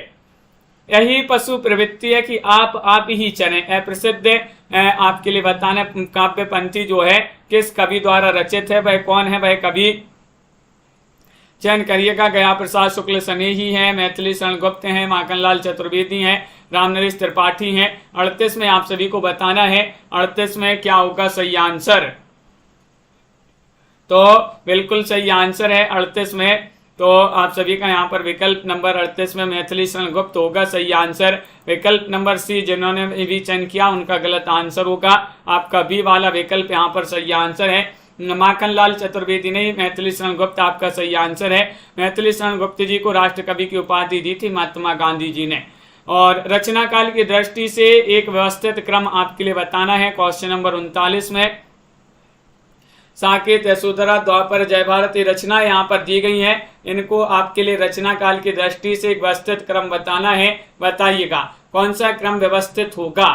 यही पशु प्रवृत्ति है कि आप ही चने। प्रसिद्ध आपके लिए बताना, काव्य पंथी जो है किस कवि द्वारा रचित है, वह कौन है वह कवि? चयन करिएगा। गया प्रसाद शुक्ल स्नेही है, मैथिली शरण गुप्त हैं, माखनलाल चतुर्वेदी हैं, रामनरेश त्रिपाठी हैं। 38 में आप सभी को बताना है 38 में क्या होगा सही आंसर। तो बिल्कुल सही आंसर है 38 में, तो आप सभी का यहाँ पर विकल्प नंबर 38 में मैथिली शरण गुप्त होगा सही आंसर। विकल्प नंबर सी जिन्होंने भी चयन किया उनका गलत आंसर होगा। आपका बी वाला विकल्प यहाँ पर सही आंसर है। माखनलाल चतुर्वेदी नहीं, मैथिली शरण गुप्त आपका सही आंसर है। मैथिली शरण गुप्त जी को राष्ट्र कवि की उपाधि दी थी महात्मा गांधी जी ने। और रचना काल की दृष्टि से एक व्यवस्थित क्रम आपके लिए बताना है। क्वेश्चन नंबर 39 में साकेत, यशोधरा, द्वापर, जय भारत ये रचना यहाँ पर दी गई हैं। इनको आपके लिए रचना काल की दृष्टि से एक व्यवस्थित क्रम बताना है। बताइएगा कौन सा क्रम व्यवस्थित होगा।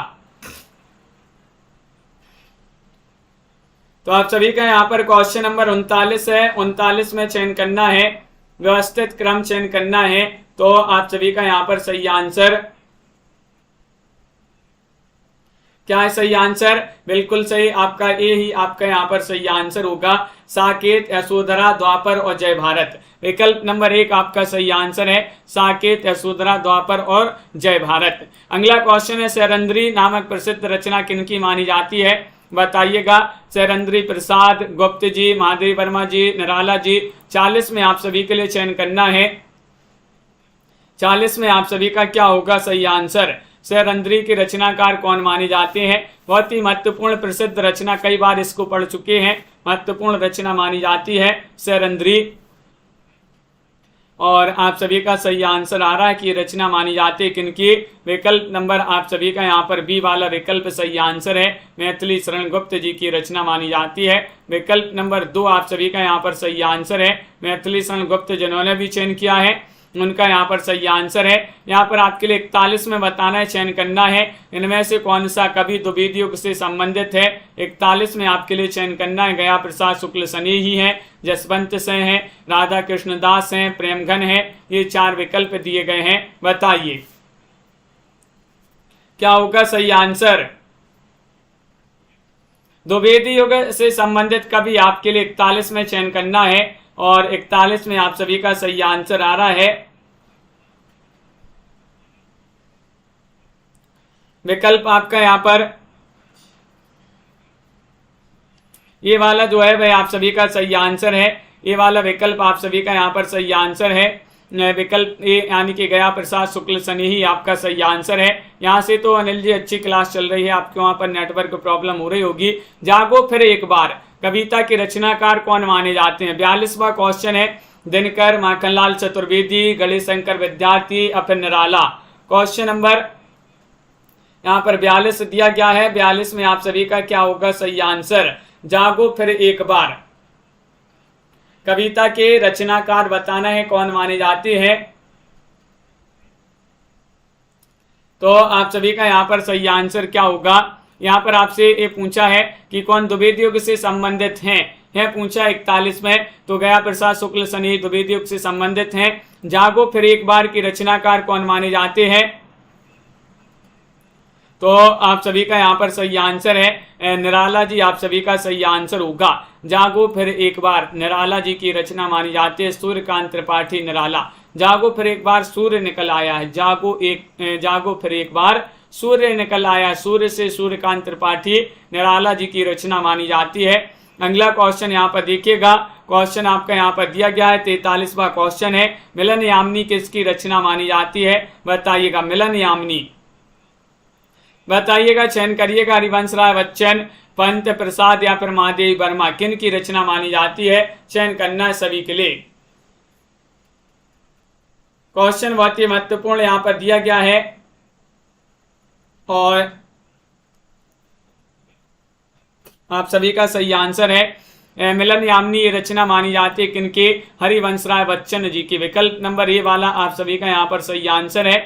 तो आप सभी का यहाँ पर क्वेश्चन नंबर 39 है, 39 में चयन करना है, व्यवस्थित क्रम चयन करना है। तो आप सभी का यहाँ पर सही आंसर क्या है? सही आंसर बिल्कुल सही, आपका ए ही आपका यहाँ पर सही आंसर होगा। साकेत, यशोधरा, द्वापर और जय भारत। विकल्प नंबर 1 आपका सही आंसर है, साकेत, यशोधरा, द्वापर और जय भारत। अगला क्वेश्चन है, शरंद्री नामक प्रसिद्ध रचना किनकी मानी जाती है? बताइएगा। शरंद्री प्रसाद, गुप्त जी, महादेवी वर्मा जी, निराला जी। 40 में आप सभी के लिए चयन करना है। 40 में आप सभी का क्या होगा सही आंसर? शरंद्री के रचनाकार कौन माने जाते हैं? बहुत ही महत्वपूर्ण प्रसिद्ध रचना, कई बार इसको पढ़ चुके हैं, महत्वपूर्ण रचना मानी जाती है शरंद्री। और आप सभी का सही आंसर आ रहा है कि रचना मानी जाती है किनकी? विकल्प नंबर आप सभी का यहाँ पर बी वाला विकल्प सही आंसर है, मैथिली शरण गुप्त जी की रचना मानी जाती है। विकल्प नंबर 2 आप सभी का यहाँ पर सही आंसर है, मैथिली शरण गुप्त जिन्होंने भी चयन किया है उनका यहाँ पर सही आंसर है। यहाँ पर आपके लिए 41 में बताना है, चयन करना है इनमें से कौन सा कवि द्विवेदी युग से संबंधित है। 41 में आपके लिए चयन करना है, गया प्रसाद शुक्ल स्नेही है, जसवंत सिंह है, राधा कृष्ण दास हैं, प्रेमघन है। ये 4 विकल्प दिए गए हैं, बताइए क्या होगा सही आंसर। द्विवेदी युग से संबंधित कवि आपके लिए 41 में चयन करना है और 41 में आप सभी का सही आंसर आ रहा है विकल्प आपका यहाँ पर ये वाला जो है वह आप सभी का सही आंसर है। ये वाला विकल्प आप सभी का यहाँ पर सही आंसर है, विकल्प ए यानी कि गया प्रसाद शुक्ल स्नेही आपका सही आंसर है। यहाँ से तो अनिल जी अच्छी क्लास चल रही है, आपके वहां पर नेटवर्क प्रॉब्लम हो रही होगी। जागो फिर एक बार कविता के रचनाकार कौन माने जाते हैं? 42वां क्वेश्चन है। दिनकर, माखनलाल चतुर्वेदी, गणेश शंकर विद्यार्थी, फिर निराला। क्वेश्चन नंबर यहाँ पर 42 दिया गया है। 42 में आप सभी का क्या होगा सही आंसर? जागो फिर एक बार कविता के रचनाकार बताना है कौन माने जाते हैं। तो आप सभी का यहाँ पर सही आंसर क्या होगा? यहाँ पर आपसे ये पूछा है कि कौन द्विवेदी युग से संबंधित हैं, है पूछा 41 में, तो गया प्रसाद शुक्ल स्नेही द्विवेदी युग से संबंधित हैं। जागो फिर एक बार की रचनाकार कौन माने जाते हैं? तो आप सभी का यहाँ पर सही आंसर है निराला जी, आप सभी का सही आंसर होगा। जागो फिर एक बार निराला जी की रचना मानी जाती है, सूर्यकांत त्रिपाठी निराला। जागो फिर एक बार सूर्य निकल आया है, जागो फिर एक बार सूर्य निकल आया, सूर्य से सूर्यकांत त्रिपाठी निराला जी की रचना मानी जाती है। अगला क्वेश्चन यहाँ पर देखिएगा, क्वेश्चन आपका यहाँ पर दिया गया है 43वां क्वेश्चन है। मिलन यामिनी किसकी रचना मानी जाती है? बताइएगा। मिलन यामिनी बताइएगा, चयन करिएगा। हरिवंश राय बच्चन, पंत प्रसाद या फिर महादेवी वर्मा, किन की रचना मानी जाती है? चयन करना है सभी के लिए। क्वेश्चन बहुत ही महत्वपूर्ण यहां पर दिया गया है और आप सभी का सही आंसर है। मिलन यामिनी ये रचना मानी जाती है किनके? हरिवंश राय बच्चन जी की। विकल्प नंबर ए वाला आप सभी का यहाँ पर सही आंसर है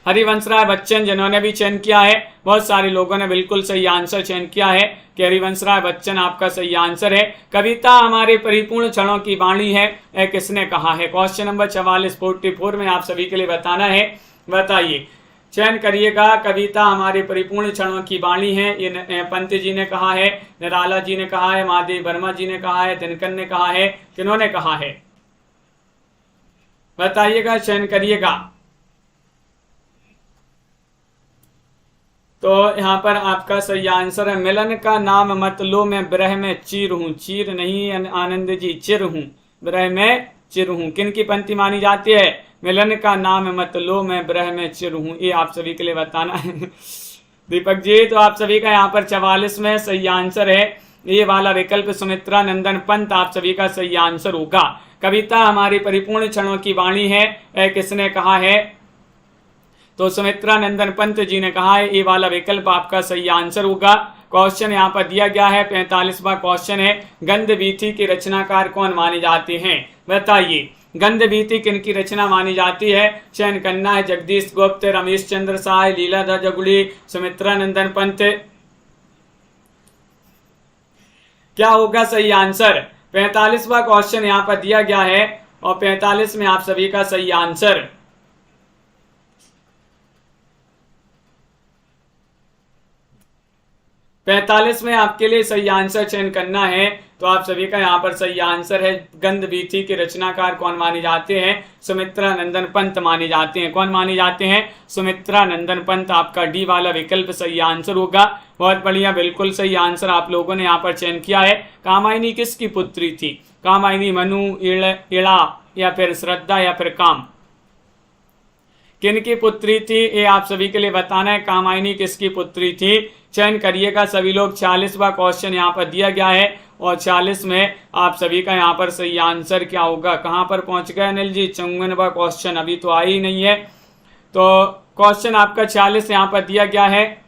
हरिवंश राय बच्चन। जिन्होंने भी चयन किया है, बहुत सारे लोगों ने बिल्कुल सही आंसर चयन किया है कि हरिवंश राय बच्चन आपका सही आंसर है। कविता हमारे परिपूर्ण क्षणों की वाणी है, किसने कहा है? क्वेश्चन नंबर 44 में आप सभी के लिए बताना है। बताइए, चयन करिएगा। कविता हमारे परिपूर्ण क्षणों की वाणी है, ये पंत जी ने कहा है, निराला जी ने कहा है, महादेव वर्मा जी ने कहा है, दिनकर ने कहा है, किन्होंने कहा है? बताइएगा, चयन करिएगा। तो यहाँ पर आपका सही आंसर है मिलन का नाम मत लो, मैं विरह में चीर हूँ। चीर नहीं आनंद जी, चिर हूँ, विरह में चिर हूँ। किन की पंक्ति मानी जाती है? मिलन का नाम मत लो, मैं विरह में चिर हूँ। ये आप सभी के लिए बताना है दीपक जी। तो आप सभी का यहाँ पर 44 में सही आंसर है ये वाला विकल्प, सुमित्रा नंदन पंत आप सभी का सही आंसर होगा। कविता हमारी परिपूर्ण क्षणों की वाणी है, किसने कहा है? तो सुमित्रा नंदन पंत जी ने कहा है, ये वाला विकल्प आपका सही आंसर होगा। क्वेश्चन यहाँ पर दिया गया है, 45वां क्वेश्चन है, गंधवीथी के रचनाकार कौन माने जाते हैं? बताइए, गंधवीथी किन की रचना मानी जाती है? चयन करना है। जगदीश गुप्त, रमेश चंद्र साय, लीलाधर जगुड़ी, सुमित्रा नंदन पंत। क्या होगा सही आंसर? 45वां क्वेश्चन यहाँ पर दिया गया है और 45 में आप सभी का सही आंसर 45 में आपके लिए सही आंसर चयन करना है। तो आप सभी का यहाँ पर सही आंसर है, गंधवीथी के रचनाकार कौन माने जाते हैं? सुमित्रा नंदन पंत माने जाते हैं। कौन माने जाते हैं? सुमित्रा नंदन पंत। आपका डी वाला विकल्प सही आंसर होगा। बहुत बढ़िया, बिल्कुल सही आंसर आप लोगों ने यहाँ पर चयन किया है। कामायनी किसकी पुत्री थी? कामायनी मनु, इड़ा या फिर श्रद्धा या फिर काम? किन की पुत्री थी? ये आप सभी के लिए बताना है। कामायनी किसकी पुत्री थी? चयन करिएगा सभी लोग। 46वां क्वेश्चन यहाँ पर दिया गया है और 46 में आप सभी का यहाँ पर सही आंसर क्या होगा? कहाँ पर पहुंच गए अनिल जी? 54वां क्वेश्चन अभी तो आ ही नहीं है। तो क्वेश्चन आपका 46 यहाँ पर दिया गया है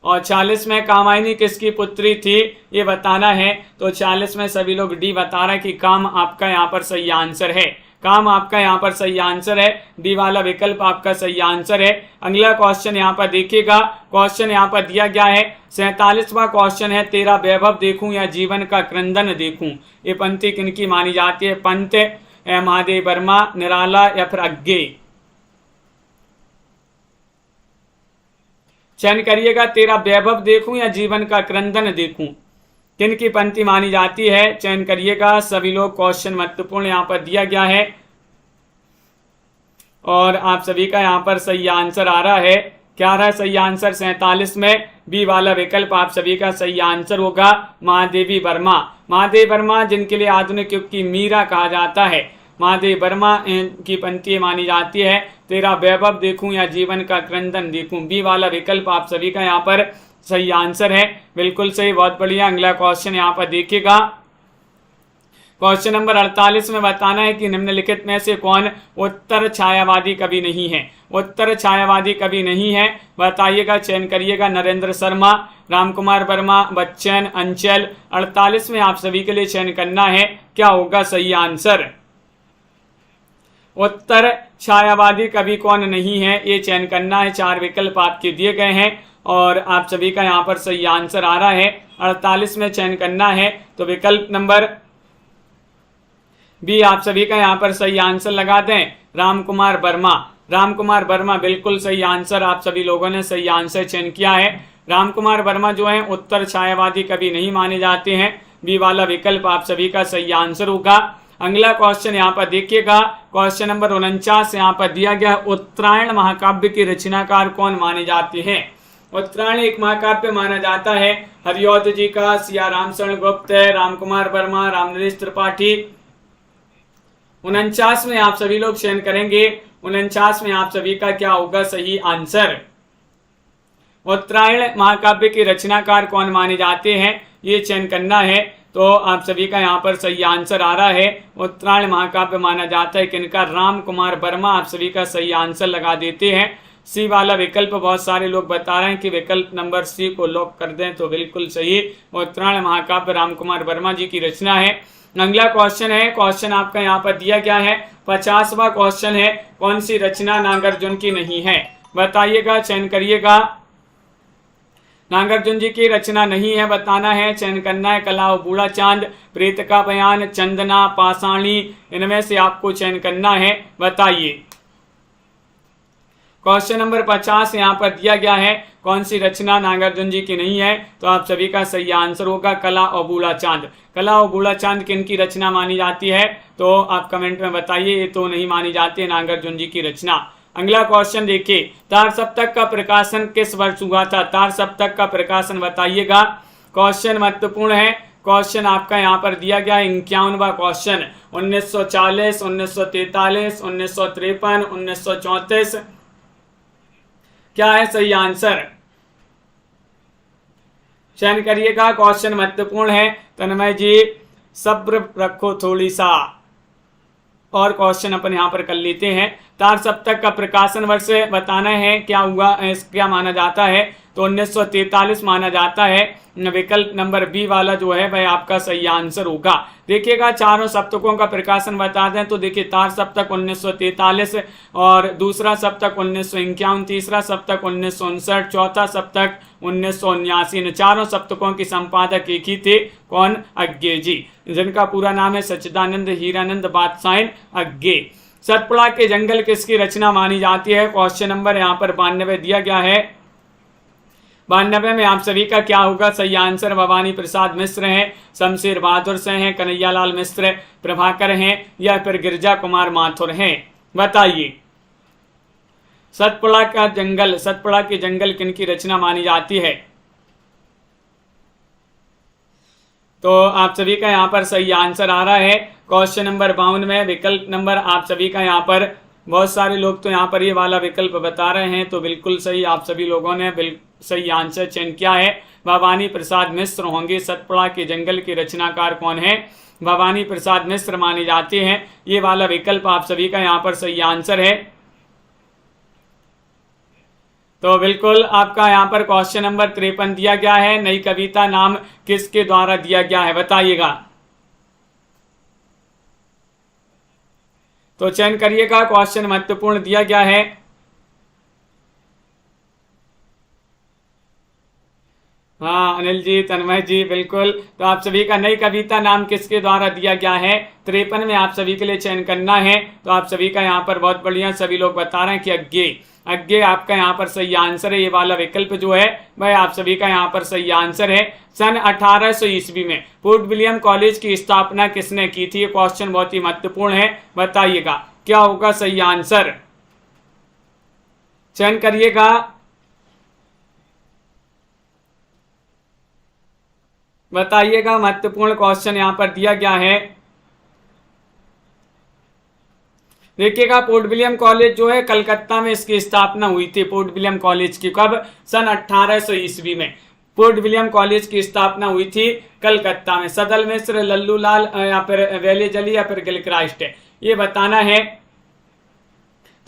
और 40 में कामायनी किसकी पुत्री थी ये बताना है। तो 40 में सभी लोग डी बता रहे हैं कि काम आपका यहाँ पर सही आंसर है। काम आपका यहाँ पर सही आंसर है, डी वाला विकल्प आपका सही आंसर है। अगला क्वेश्चन यहाँ पर देखिएगा। क्वेश्चन यहाँ पर दिया गया है 47वां क्वेश्चन है, तेरा वैभव देखूं या जीवन का क्रंदन देखूं। ये पंक्ति किनकी मानी जाती है? पंत, महादेव वर्मा, निराला या फिर अज्ञे? चयन करिएगा। तेरा वैभव देखूं या जीवन का क्रंदन देखूं, किन की पंक्ति मानी जाती है? चयन करिएगा सभी लोग। क्वेश्चन महत्वपूर्ण यहाँ पर दिया गया है और आप सभी का यहाँ पर सही आंसर आ रहा है। क्या रहा सही आंसर? 47 में बी वाला विकल्प आप सभी का सही आंसर होगा, महादेवी वर्मा। महादेव वर्मा जिनके लिए आधुनिक युग की मीरा कहा जाता है, महादेव वर्मा की पंक्ति मानी जाती है, तेरा वैभव देखूं या जीवन का क्रंदन देखूं। बी वाला विकल्प आप सभी का यहाँ पर सही आंसर है, बिल्कुल सही, बहुत बढ़िया। अगला क्वेश्चन यहाँ पर देखिएगा। क्वेश्चन नंबर 48 में बताना है कि निम्नलिखित में से कौन उत्तर छायावादी कवि नहीं है? उत्तर छायावादी कवि नहीं है, बताइएगा, चयन करिएगा। नरेंद्र शर्मा, रामकुमार वर्मा, बच्चन, अंचल। 48 में आप सभी के लिए चयन करना है, क्या होगा सही आंसर? उत्तर छायावादी कवि कौन नहीं है ये चयन करना है। 4 विकल्प आपके दिए गए हैं और आप सभी का यहाँ पर सही आंसर आ रहा है। 48 में चयन करना है तो विकल्प नंबर बी आप सभी का यहाँ पर सही आंसर लगा दें, रामकुमार वर्मा। रामकुमार वर्मा बिल्कुल सही आंसर, आप सभी लोगों ने सही आंसर चयन किया है। रामकुमार वर्मा जो है उत्तर छायावादी कवि नहीं माने जाते हैं, बी वाला विकल्प आप सभी का सही आंसर होगा। अगला क्वेश्चन यहाँ पर देखिएगा। क्वेश्चन नंबर 49 यहाँ पर दिया गया, उत्तरायण महाकाव्य के रचनाकार कौन माने जाते हैं? उत्तरायण एक महाकाव्य माना जाता है हरिऔध जी का, सिया रामशरण गुप्त, रामकुमार वर्मा, रामनरेश त्रिपाठी। 49 में आप सभी लोग चयन करेंगे। 49 में आप सभी का क्या होगा सही आंसर? उत्तरायण महाकाव्य के रचनाकार कौन माने जाते हैं ये चयन करना है। तो आप सभी का यहाँ पर सही आंसर आ रहा है, उत्तरायण महाकाव्य माना जाता है किनका? रामकुमार वर्मा। आप सभी का सही आंसर लगा देते हैं। सी वाला विकल्प बहुत सारे लोग बता रहे हैं कि विकल्प नंबर सी को लॉक कर दें तो बिल्कुल सही। उत्तरायण महाकाव्य रामकुमार वर्मा जी की रचना है। अगला क्वेश्चन है, क्वेश्चन आपका यहाँ पर दिया गया है 50वां क्वेश्चन है, कौन सी रचना नागार्जुन की नहीं है, बताइएगा, चयन करिएगा। नागार्जुन जी की रचना नहीं है, बताना है, चयन करना है। कला और बूढ़ा चांद, प्रेत का बयान, चंदना, पाषाणी, इनमें से आपको चयन करना है, बताइए। क्वेश्चन नंबर 50 यहाँ पर दिया गया है, कौन सी रचना नागार्जुन जी की नहीं है, तो आप सभी का सही आंसर होगा कला और बूढ़ा चांद। कला और बूढ़ा चांद किन की रचना मानी जाती है, तो आप कमेंट में बताइए, ये तो नहीं मानी जाती है नागार्जुन जी की रचना। अगला क्वेश्चन देखिए, तार सप्तक का प्रकाशन किस वर्ष हुआ था, तार सप्तक का प्रकाशन बताइएगा। क्वेश्चन महत्वपूर्ण है, क्वेश्चन आपका यहाँ पर दिया गया है 51वां क्वेश्चन, 1940, 1943, 1953, 1934, क्या है सही आंसर, चयन करिएगा। क्वेश्चन महत्वपूर्ण है, तन्मय जी सब्र रखो थोड़ी सा, और क्वेश्चन अपन यहाँ पर कर लेते हैं। तार सप्तक का प्रकाशन वर्ष बताना है, क्या हुआ, क्या माना जाता है, तो 1943 माना जाता है। विकल्प नंबर बी वाला जो है वह आपका सही आंसर होगा। देखिएगा चारों सप्तकों का प्रकाशन बता दें तो देखिए, तार सप्तक 1943 और दूसरा सप्तक 1951, तीसरा सप्तक 1959, चौथा सप्तक 1979। इन चारों सप्तकों की संपादक एक ही थे, कौन, अज्ञे जी, जिनका पूरा नाम है सच्चिदानंद हीरानंद बादशाहन अज्ञे। सतपुड़ा के जंगल किसकी रचना मानी जाती है, क्वेश्चन नंबर यहाँ पर 92 दिया गया है। 92 में आप सभी का क्या होगा सही आंसर, भवानी प्रसाद मिश्र हैं, शमशेर बहादुर से हैं, कन्हैयालाल मिश्र, प्रभाकर हैं, या फिर गिरजा कुमार माथुर हैं, बताइए। सतपुड़ा के जंगल किनकी रचना मानी जाती है, तो आप सभी का यहाँ पर सही आंसर आ रहा है क्वेश्चन नंबर 52 में। विकल्प नंबर आप सभी का यहाँ पर, बहुत सारे लोग तो यहाँ पर ये वाला विकल्प बता रहे हैं, तो बिल्कुल सही, आप सभी लोगों ने सही आंसर चयन किया है। भवानी प्रसाद मिश्र होंगे। सतपुड़ा के जंगल के रचनाकार कौन है, भवानी प्रसाद मिश्र माने जाते हैं। ये वाला विकल्प आप सभी का यहाँ पर सही आंसर है। तो बिल्कुल आपका यहाँ पर क्वेश्चन नंबर 53 दिया गया है, नई कविता नाम किसके द्वारा दिया गया है, बताइएगा। तो चयन करिएगा, क्वेश्चन महत्वपूर्ण दिया गया है। हाँ अनिल जी, तन्मय जी, बिल्कुल। तो आप सभी का नई कविता नाम किसके द्वारा दिया गया है, 53 में आप सभी के लिए चयन करना है। तो आप सभी का यहाँ पर बहुत बढ़िया, सभी लोग बता रहे हैं कि अज्ञे आपका यहाँ पर सही आंसर है। ये वाला विकल्प जो है वह आप सभी का यहाँ पर सही आंसर है। सन 1800 ईस्वी में फोर्ट विलियम कॉलेज की स्थापना किसने की थी, ये क्वेश्चन बहुत ही महत्वपूर्ण है, बताइएगा क्या होगा सही आंसर, चयन करिएगा। बताइएगा, महत्वपूर्ण क्वेश्चन यहाँ पर दिया गया है। देखिएगा, पोर्ट विलियम कॉलेज जो है कलकत्ता में इसकी स्थापना हुई थी। पोर्ट विलियम कॉलेज की कब, सन 1800 ईस्वी में पोर्ट विलियम कॉलेज की स्थापना हुई थी कलकत्ता में। सदल मिश्र, लल्लू लाल या फिर वेलेजली या फिर गिलक्राइस्ट, ये बताना है।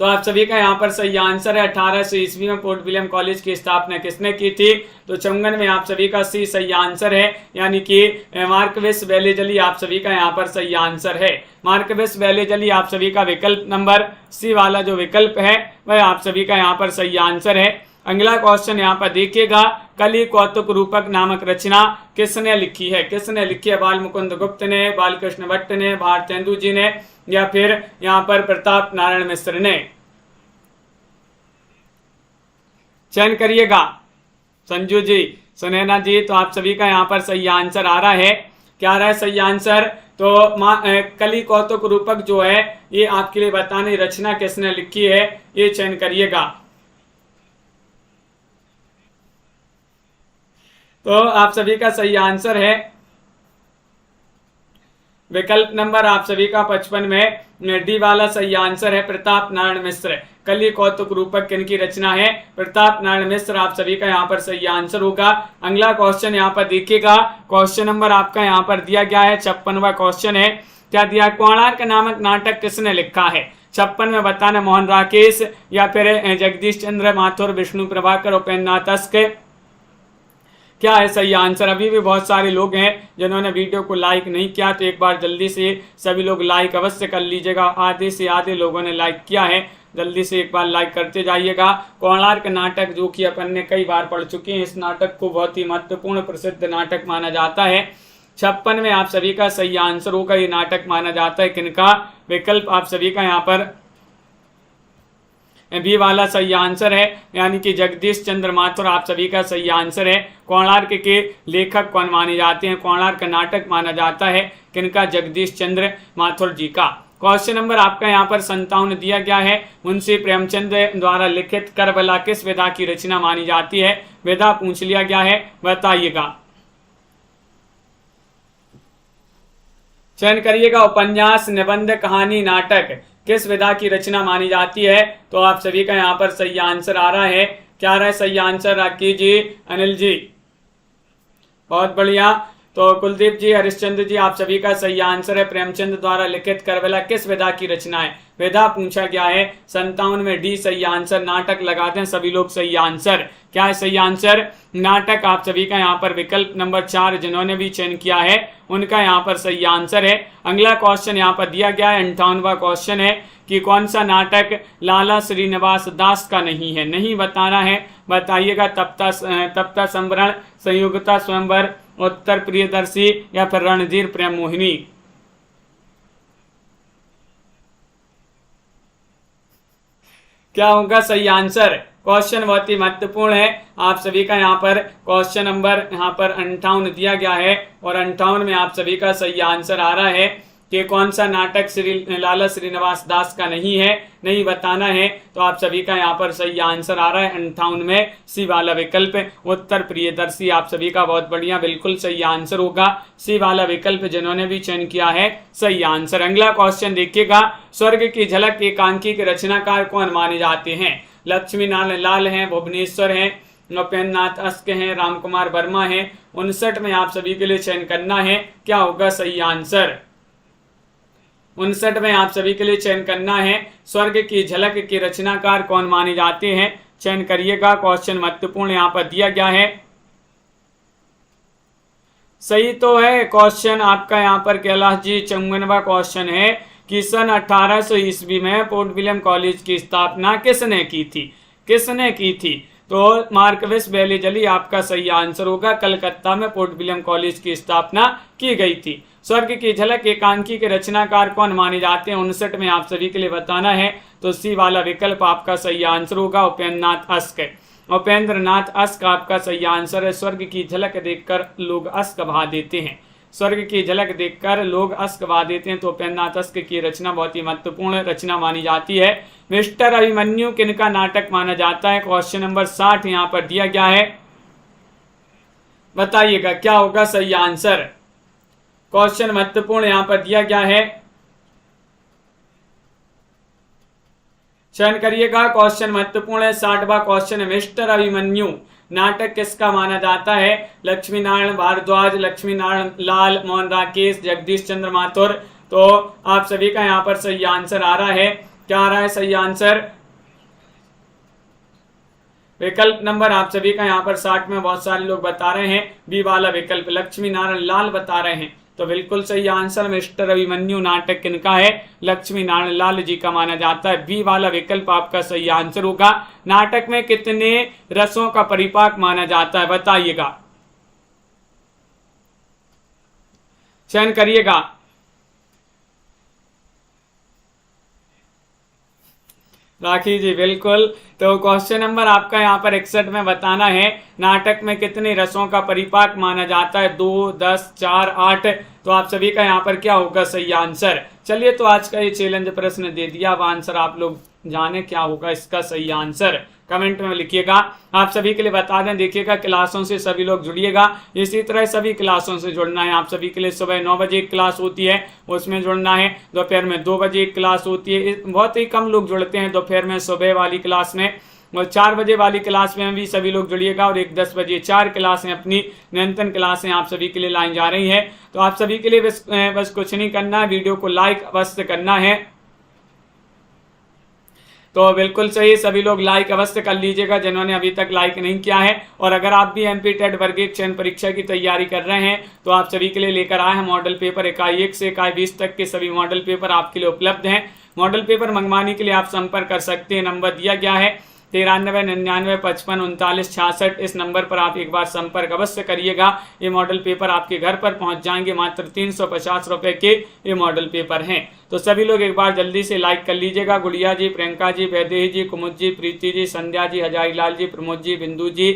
तो आप सभी का यहाँ पर सही आंसर है, 1800 ईस्वी में पोर्ट विलियम कॉलेज की स्थापना किसने की थी, तो 54 में आप सभी का सी सही आंसर है, यानी कि मार्क्वेस वेलेजली आप सभी का यहाँ पर सही आंसर है। मार्क्वेस वेलेजली आप सभी का विकल्प नंबर सी वाला जो विकल्प है वह आप सभी का यहाँ पर सही आंसर है। अगला क्वेश्चन यहाँ पर देखिएगा, कलि कौतुक रूपक नामक रचना किसने लिखी है, किसने लिखी है, बाल मुकुंद गुप्त ने, बालकृष्ण भट्ट ने, भारतेंदु जी ने, या फिर यहाँ पर प्रताप नारायण मिश्र ने, चयन करिएगा। संजू जी, सुनैना जी, तो आप सभी का यहाँ पर सही आंसर आ रहा है, क्या रहा है सही आंसर, तो कलि कौतुक रूपक जो है ये आपके लिए बताने रचना किसने लिखी है, ये चयन करिएगा। तो आप सभी का सही आंसर है विकल्प नंबर आप सभी का 55 में डी वाला सही आंसर है, प्रताप नारायण मिश्र। कलि कौतुक रूपक किनकी रचना है, प्रताप नारायण मिश्र आप सभी का यहाँ पर सही आंसर होगा। अगला क्वेश्चन यहाँ पर देखिएगा, क्वेश्चन नंबर आपका यहाँ पर दिया गया है 56वां क्वेश्चन है, क्या दिया, कोणार्क नामक नाटक किसने लिखा है, 56 में बताना मोहन राकेश या फिर जगदीश चंद्र माथुर, विष्णु प्रभाकर, उपेंद्र नाथ अस्क। क्या है सही आंसर? अभी भी बहुत सारे लोग हैं जिन्होंने वीडियो को लाइक नहीं किया, तो एक बार जल्दी से सभी लोग लाइक अवश्य कर लीजिएगा। आधे से आधे लोगों ने लाइक किया है, जल्दी से एक बार लाइक करते जाइएगा। कोणार्क नाटक जो कि अपन ने कई बार पढ़ चुके हैं, इस नाटक को बहुत ही महत्वपूर्ण प्रसिद्ध नाटक माना जाता है। 56 में आप सभी का सही आंसर होगा, ये नाटक माना जाता है किनका? विकल्प आप सभी का यहाँ पर बी वाला सही आंसर है, यानी कि जगदीश चंद्र माथुर आप सभी का सही आंसर है। कोणार्क के लेखक कौन माने जाते हैं? कोणार्क नाटक माना जाता है किनका? जगदीश चंद्र माथुर जी का। क्वेश्चन नंबर आपका यहाँ पर 57 दिया गया है। मुंशी प्रेमचंद द्वारा लिखित करबला किस विधा की रचना मानी जाती है? विधा पूछ लिया गया है, बताइएगा। चयन करिएगा। उपन्यास, निबंध, कहानी, नाटक किस विधा की रचना मानी जाती है? तो आप सभी का यहाँ पर सही आंसर आ रहा है। क्या रहा है सही आंसर? राकेश जी, अनिल जी, बहुत बढ़िया। तो कुलदीप जी, हरिश्चंद्र जी, आप सभी का सही आंसर है। प्रेमचंद द्वारा लिखित करबला किस विधा की रचना है? विधा पूछा गया है। 57 में डी सही आंसर। नाटक लगाते हैं सभी लोग सही आंसर। क्या है सही आंसर? नाटक आप सभी का यहाँ पर विकल्प नंबर 4 जिन्होंने भी चयन किया है उनका यहाँ पर सही आंसर है। अगला क्वेश्चन यहाँ पर दिया गया है, 58वां क्वेश्चन है कि कौन सा नाटक लाला श्रीनिवास दास का नहीं है? नहीं बताना है, बताइएगा। तप्ता संवरण, संयुक्ता स्वयंवर, उत्तर प्रियदर्शी या फिर रणधीर प्रेम मोहिनी। क्या होगा सही आंसर? क्वेश्चन बहुत ही महत्वपूर्ण है। आप सभी का यहाँ पर क्वेश्चन नंबर यहाँ पर 58 दिया गया है और 58 में आप सभी का सही आंसर आ रहा है कि कौन सा नाटक लाला श्रीनिवास दास का नहीं है? नहीं बताना है। तो आप सभी का यहाँ पर सही आंसर आ रहा है 58 में सी वाला विकल्प, उत्तर प्रियदर्शी। आप सभी का बहुत बढ़िया, बिल्कुल सही आंसर होगा सी वाला विकल्प जिन्होंने भी चयन किया है सही आंसर। अगला क्वेश्चन देखिएगा। स्वर्ग की झलक एकांकी के रचनाकार कौन माने जाते हैं? लक्ष्मी नारायण लाल हैं, भुवनेश्वर हैं, उपेंद्र नाथ अस्क हैं, राम कुमार वर्मा हैं। 59 में आप सभी के लिए चयन करना है। क्या होगा सही आंसर? 59 में आप सभी के लिए चयन करना है। स्वर्ग की झलक के रचनाकार कौन माने जाते हैं? चयन करिएगा। क्वेश्चन महत्वपूर्ण यहाँ पर दिया गया है। सही तो है क्वेश्चन आपका यहाँ पर कैलाश जी। 54वां क्वेश्चन है कि सन 1800 ईस्वी में पोर्ट विलियम कॉलेज की स्थापना किसने की थी? किसने की थी? तो मार्कवेस वेलीजली आपका सही आंसर होगा। कलकत्ता में पोर्ट विलियम कॉलेज की स्थापना की गई थी। स्वर्ग की झलक एकांकी के रचनाकार कौन माने जाते हैं? 59 में आप सभी के लिए बताना है। तो सी वाला विकल्प आपका सही आंसर होगा, उपेंद्र नाथ अस्क। उपेंद्र नाथ अस्क आपका सही आंसर है। स्वर्ग की झलक देखकर लोग अस्क बहा देते हैं। स्वर्ग की झलक देखकर लोग अस्क बहा देते हैं। तो उपेंद्र नाथ अस्क की रचना बहुत ही महत्वपूर्ण रचना मानी जाती है। मिस्टर अभिमन्यु किनका नाटक माना जाता है? क्वेश्चन नंबर 60 यहाँ पर दिया गया है, बताइएगा क्या होगा सही आंसर। क्वेश्चन महत्वपूर्ण यहाँ पर दिया गया है, चयन करिएगा। क्वेश्चन महत्वपूर्ण है। 60वां क्वेश्चन है, मिस्टर अभिमन्यु नाटक किसका माना जाता है? लक्ष्मी नारायण भारद्वाज, लक्ष्मी नारायण लाल, मोहन राकेश, जगदीश चंद्र माथुर। तो आप सभी का यहाँ पर सही आंसर आ रहा है। क्या आ रहा है सही आंसर? विकल्प नंबर आप सभी का यहाँ पर 60 में बहुत सारे लोग बता रहे हैं बी वाला विकल्प, लक्ष्मी नारायण लाल बता रहे हैं। तो बिल्कुल सही आंसर मिस्टर अभिमन्यु नाटक किनका है? लक्ष्मी नारायण लाल जी का माना जाता है। बी वाला विकल्प आपका सही आंसर होगा। नाटक में कितने रसों का परिपाक माना जाता है? बताइएगा, चयन करिएगा। राखी जी बिल्कुल। तो क्वेश्चन नंबर आपका यहाँ पर 61 में बताना है नाटक में कितने रसों का परिपाक माना जाता है? 2, 10, 4, 8। तो आप सभी का यहाँ पर क्या होगा सही आंसर? चलिए तो आज का ये चैलेंज प्रश्न दे दिया। अब आंसर आप लोग जाने क्या होगा इसका सही आंसर, कमेंट में लिखिएगा। आप सभी के लिए बता दें, देखिएगा क्लासों से सभी लोग जुड़िएगा। इसी तरह सभी क्लासों से जुड़ना है। आप सभी के लिए सुबह 9 बजे एक क्लास होती है, उसमें जुड़ना है। दोपहर में 2 बजे एक क्लास होती है। बहुत ही कम लोग जुड़ते हैं दोपहर में सुबह वाली क्लास में। और 4 बजे वाली क्लास में भी सभी लोग जुड़िएगा। और एक 10 बजे 4 क्लासें अपनी निरंतर क्लासें आप सभी के लिए लाई जा रही है। तो आप सभी के लिए बस कुछ नहीं करना है, वीडियो को लाइक अवश्य करना है। तो बिल्कुल सही, सभी लोग लाइक अवश्य कर लीजिएगा जिन्होंने अभी तक लाइक नहीं किया है। और अगर आप भी एमपी टेट वर्गीय चयन परीक्षा की तैयारी कर रहे हैं तो आप सभी के लिए लेकर आए हैं मॉडल पेपर इकाई 1 से इकाई 20 तक के सभी मॉडल पेपर आपके लिए उपलब्ध हैं। मॉडल पेपर मंगवाने के लिए आप संपर्क कर सकते हैं, नंबर दिया गया है 9399553966। इस नंबर पर आप एक बार संपर्क अवश्य करिएगा। ये मॉडल पेपर आपके घर पर पहुंच जाएंगे, मात्र 350 रुपए के ये मॉडल पेपर हैं। तो सभी लोग एक बार जल्दी से लाइक कर लीजिएगा। गुड़िया जी, प्रियंका जी, वैदेही जी, कुमुद जी, प्रीति जी, संध्या जी, हजारी लाल जी, प्रमोद जी, बिंदु जी,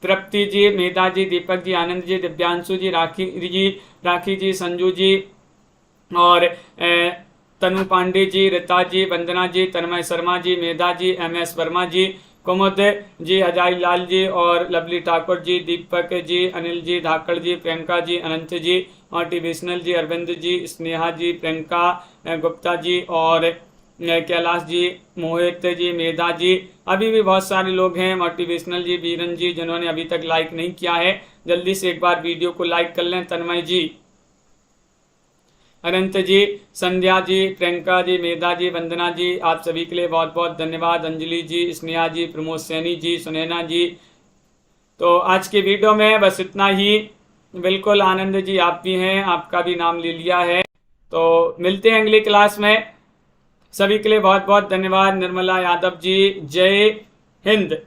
तृप्ति जी, मेधा जी, दीपक जी, आनंद जी, दिव्यांशु जी, राखी जी, संजू जी और तनु पांडे जी, रीता जी, वंदना जी, तन्मय शर्मा जी, मेधा जी, MS वर्मा जी, कुमुद जी, हजारी लाल जी और लवली ठाकुर जी, दीपक जी, अनिल जी, धाकड़ जी, प्रियंका जी, अनंत जी, मोटिवेशनल जी, अरविंद जी, स्नेहा जी, प्रियंका गुप्ता जी और कैलाश जी, मोहित जी, मेधा जी, अभी भी बहुत सारे लोग हैं, मोटिवेशनल जी, बीरन जी, जिन्होंने अभी तक लाइक नहीं किया है, जल्दी से एक बार वीडियो को लाइक कर लें। तन्मय जी, अनंत जी, संध्या जी, प्रियंका जी, मेधा जी, वंदना जी, आप सभी के लिए बहुत बहुत धन्यवाद। अंजलि जी, स्नेहा जी, प्रमोद सैनी जी, सुनैना जी। तो आज के वीडियो में बस इतना ही। बिल्कुल आनंद जी आप भी हैं, आपका भी नाम ले लिया है। तो मिलते हैं अगली क्लास में। सभी के लिए बहुत बहुत धन्यवाद। निर्मला यादव जी, जय हिंद।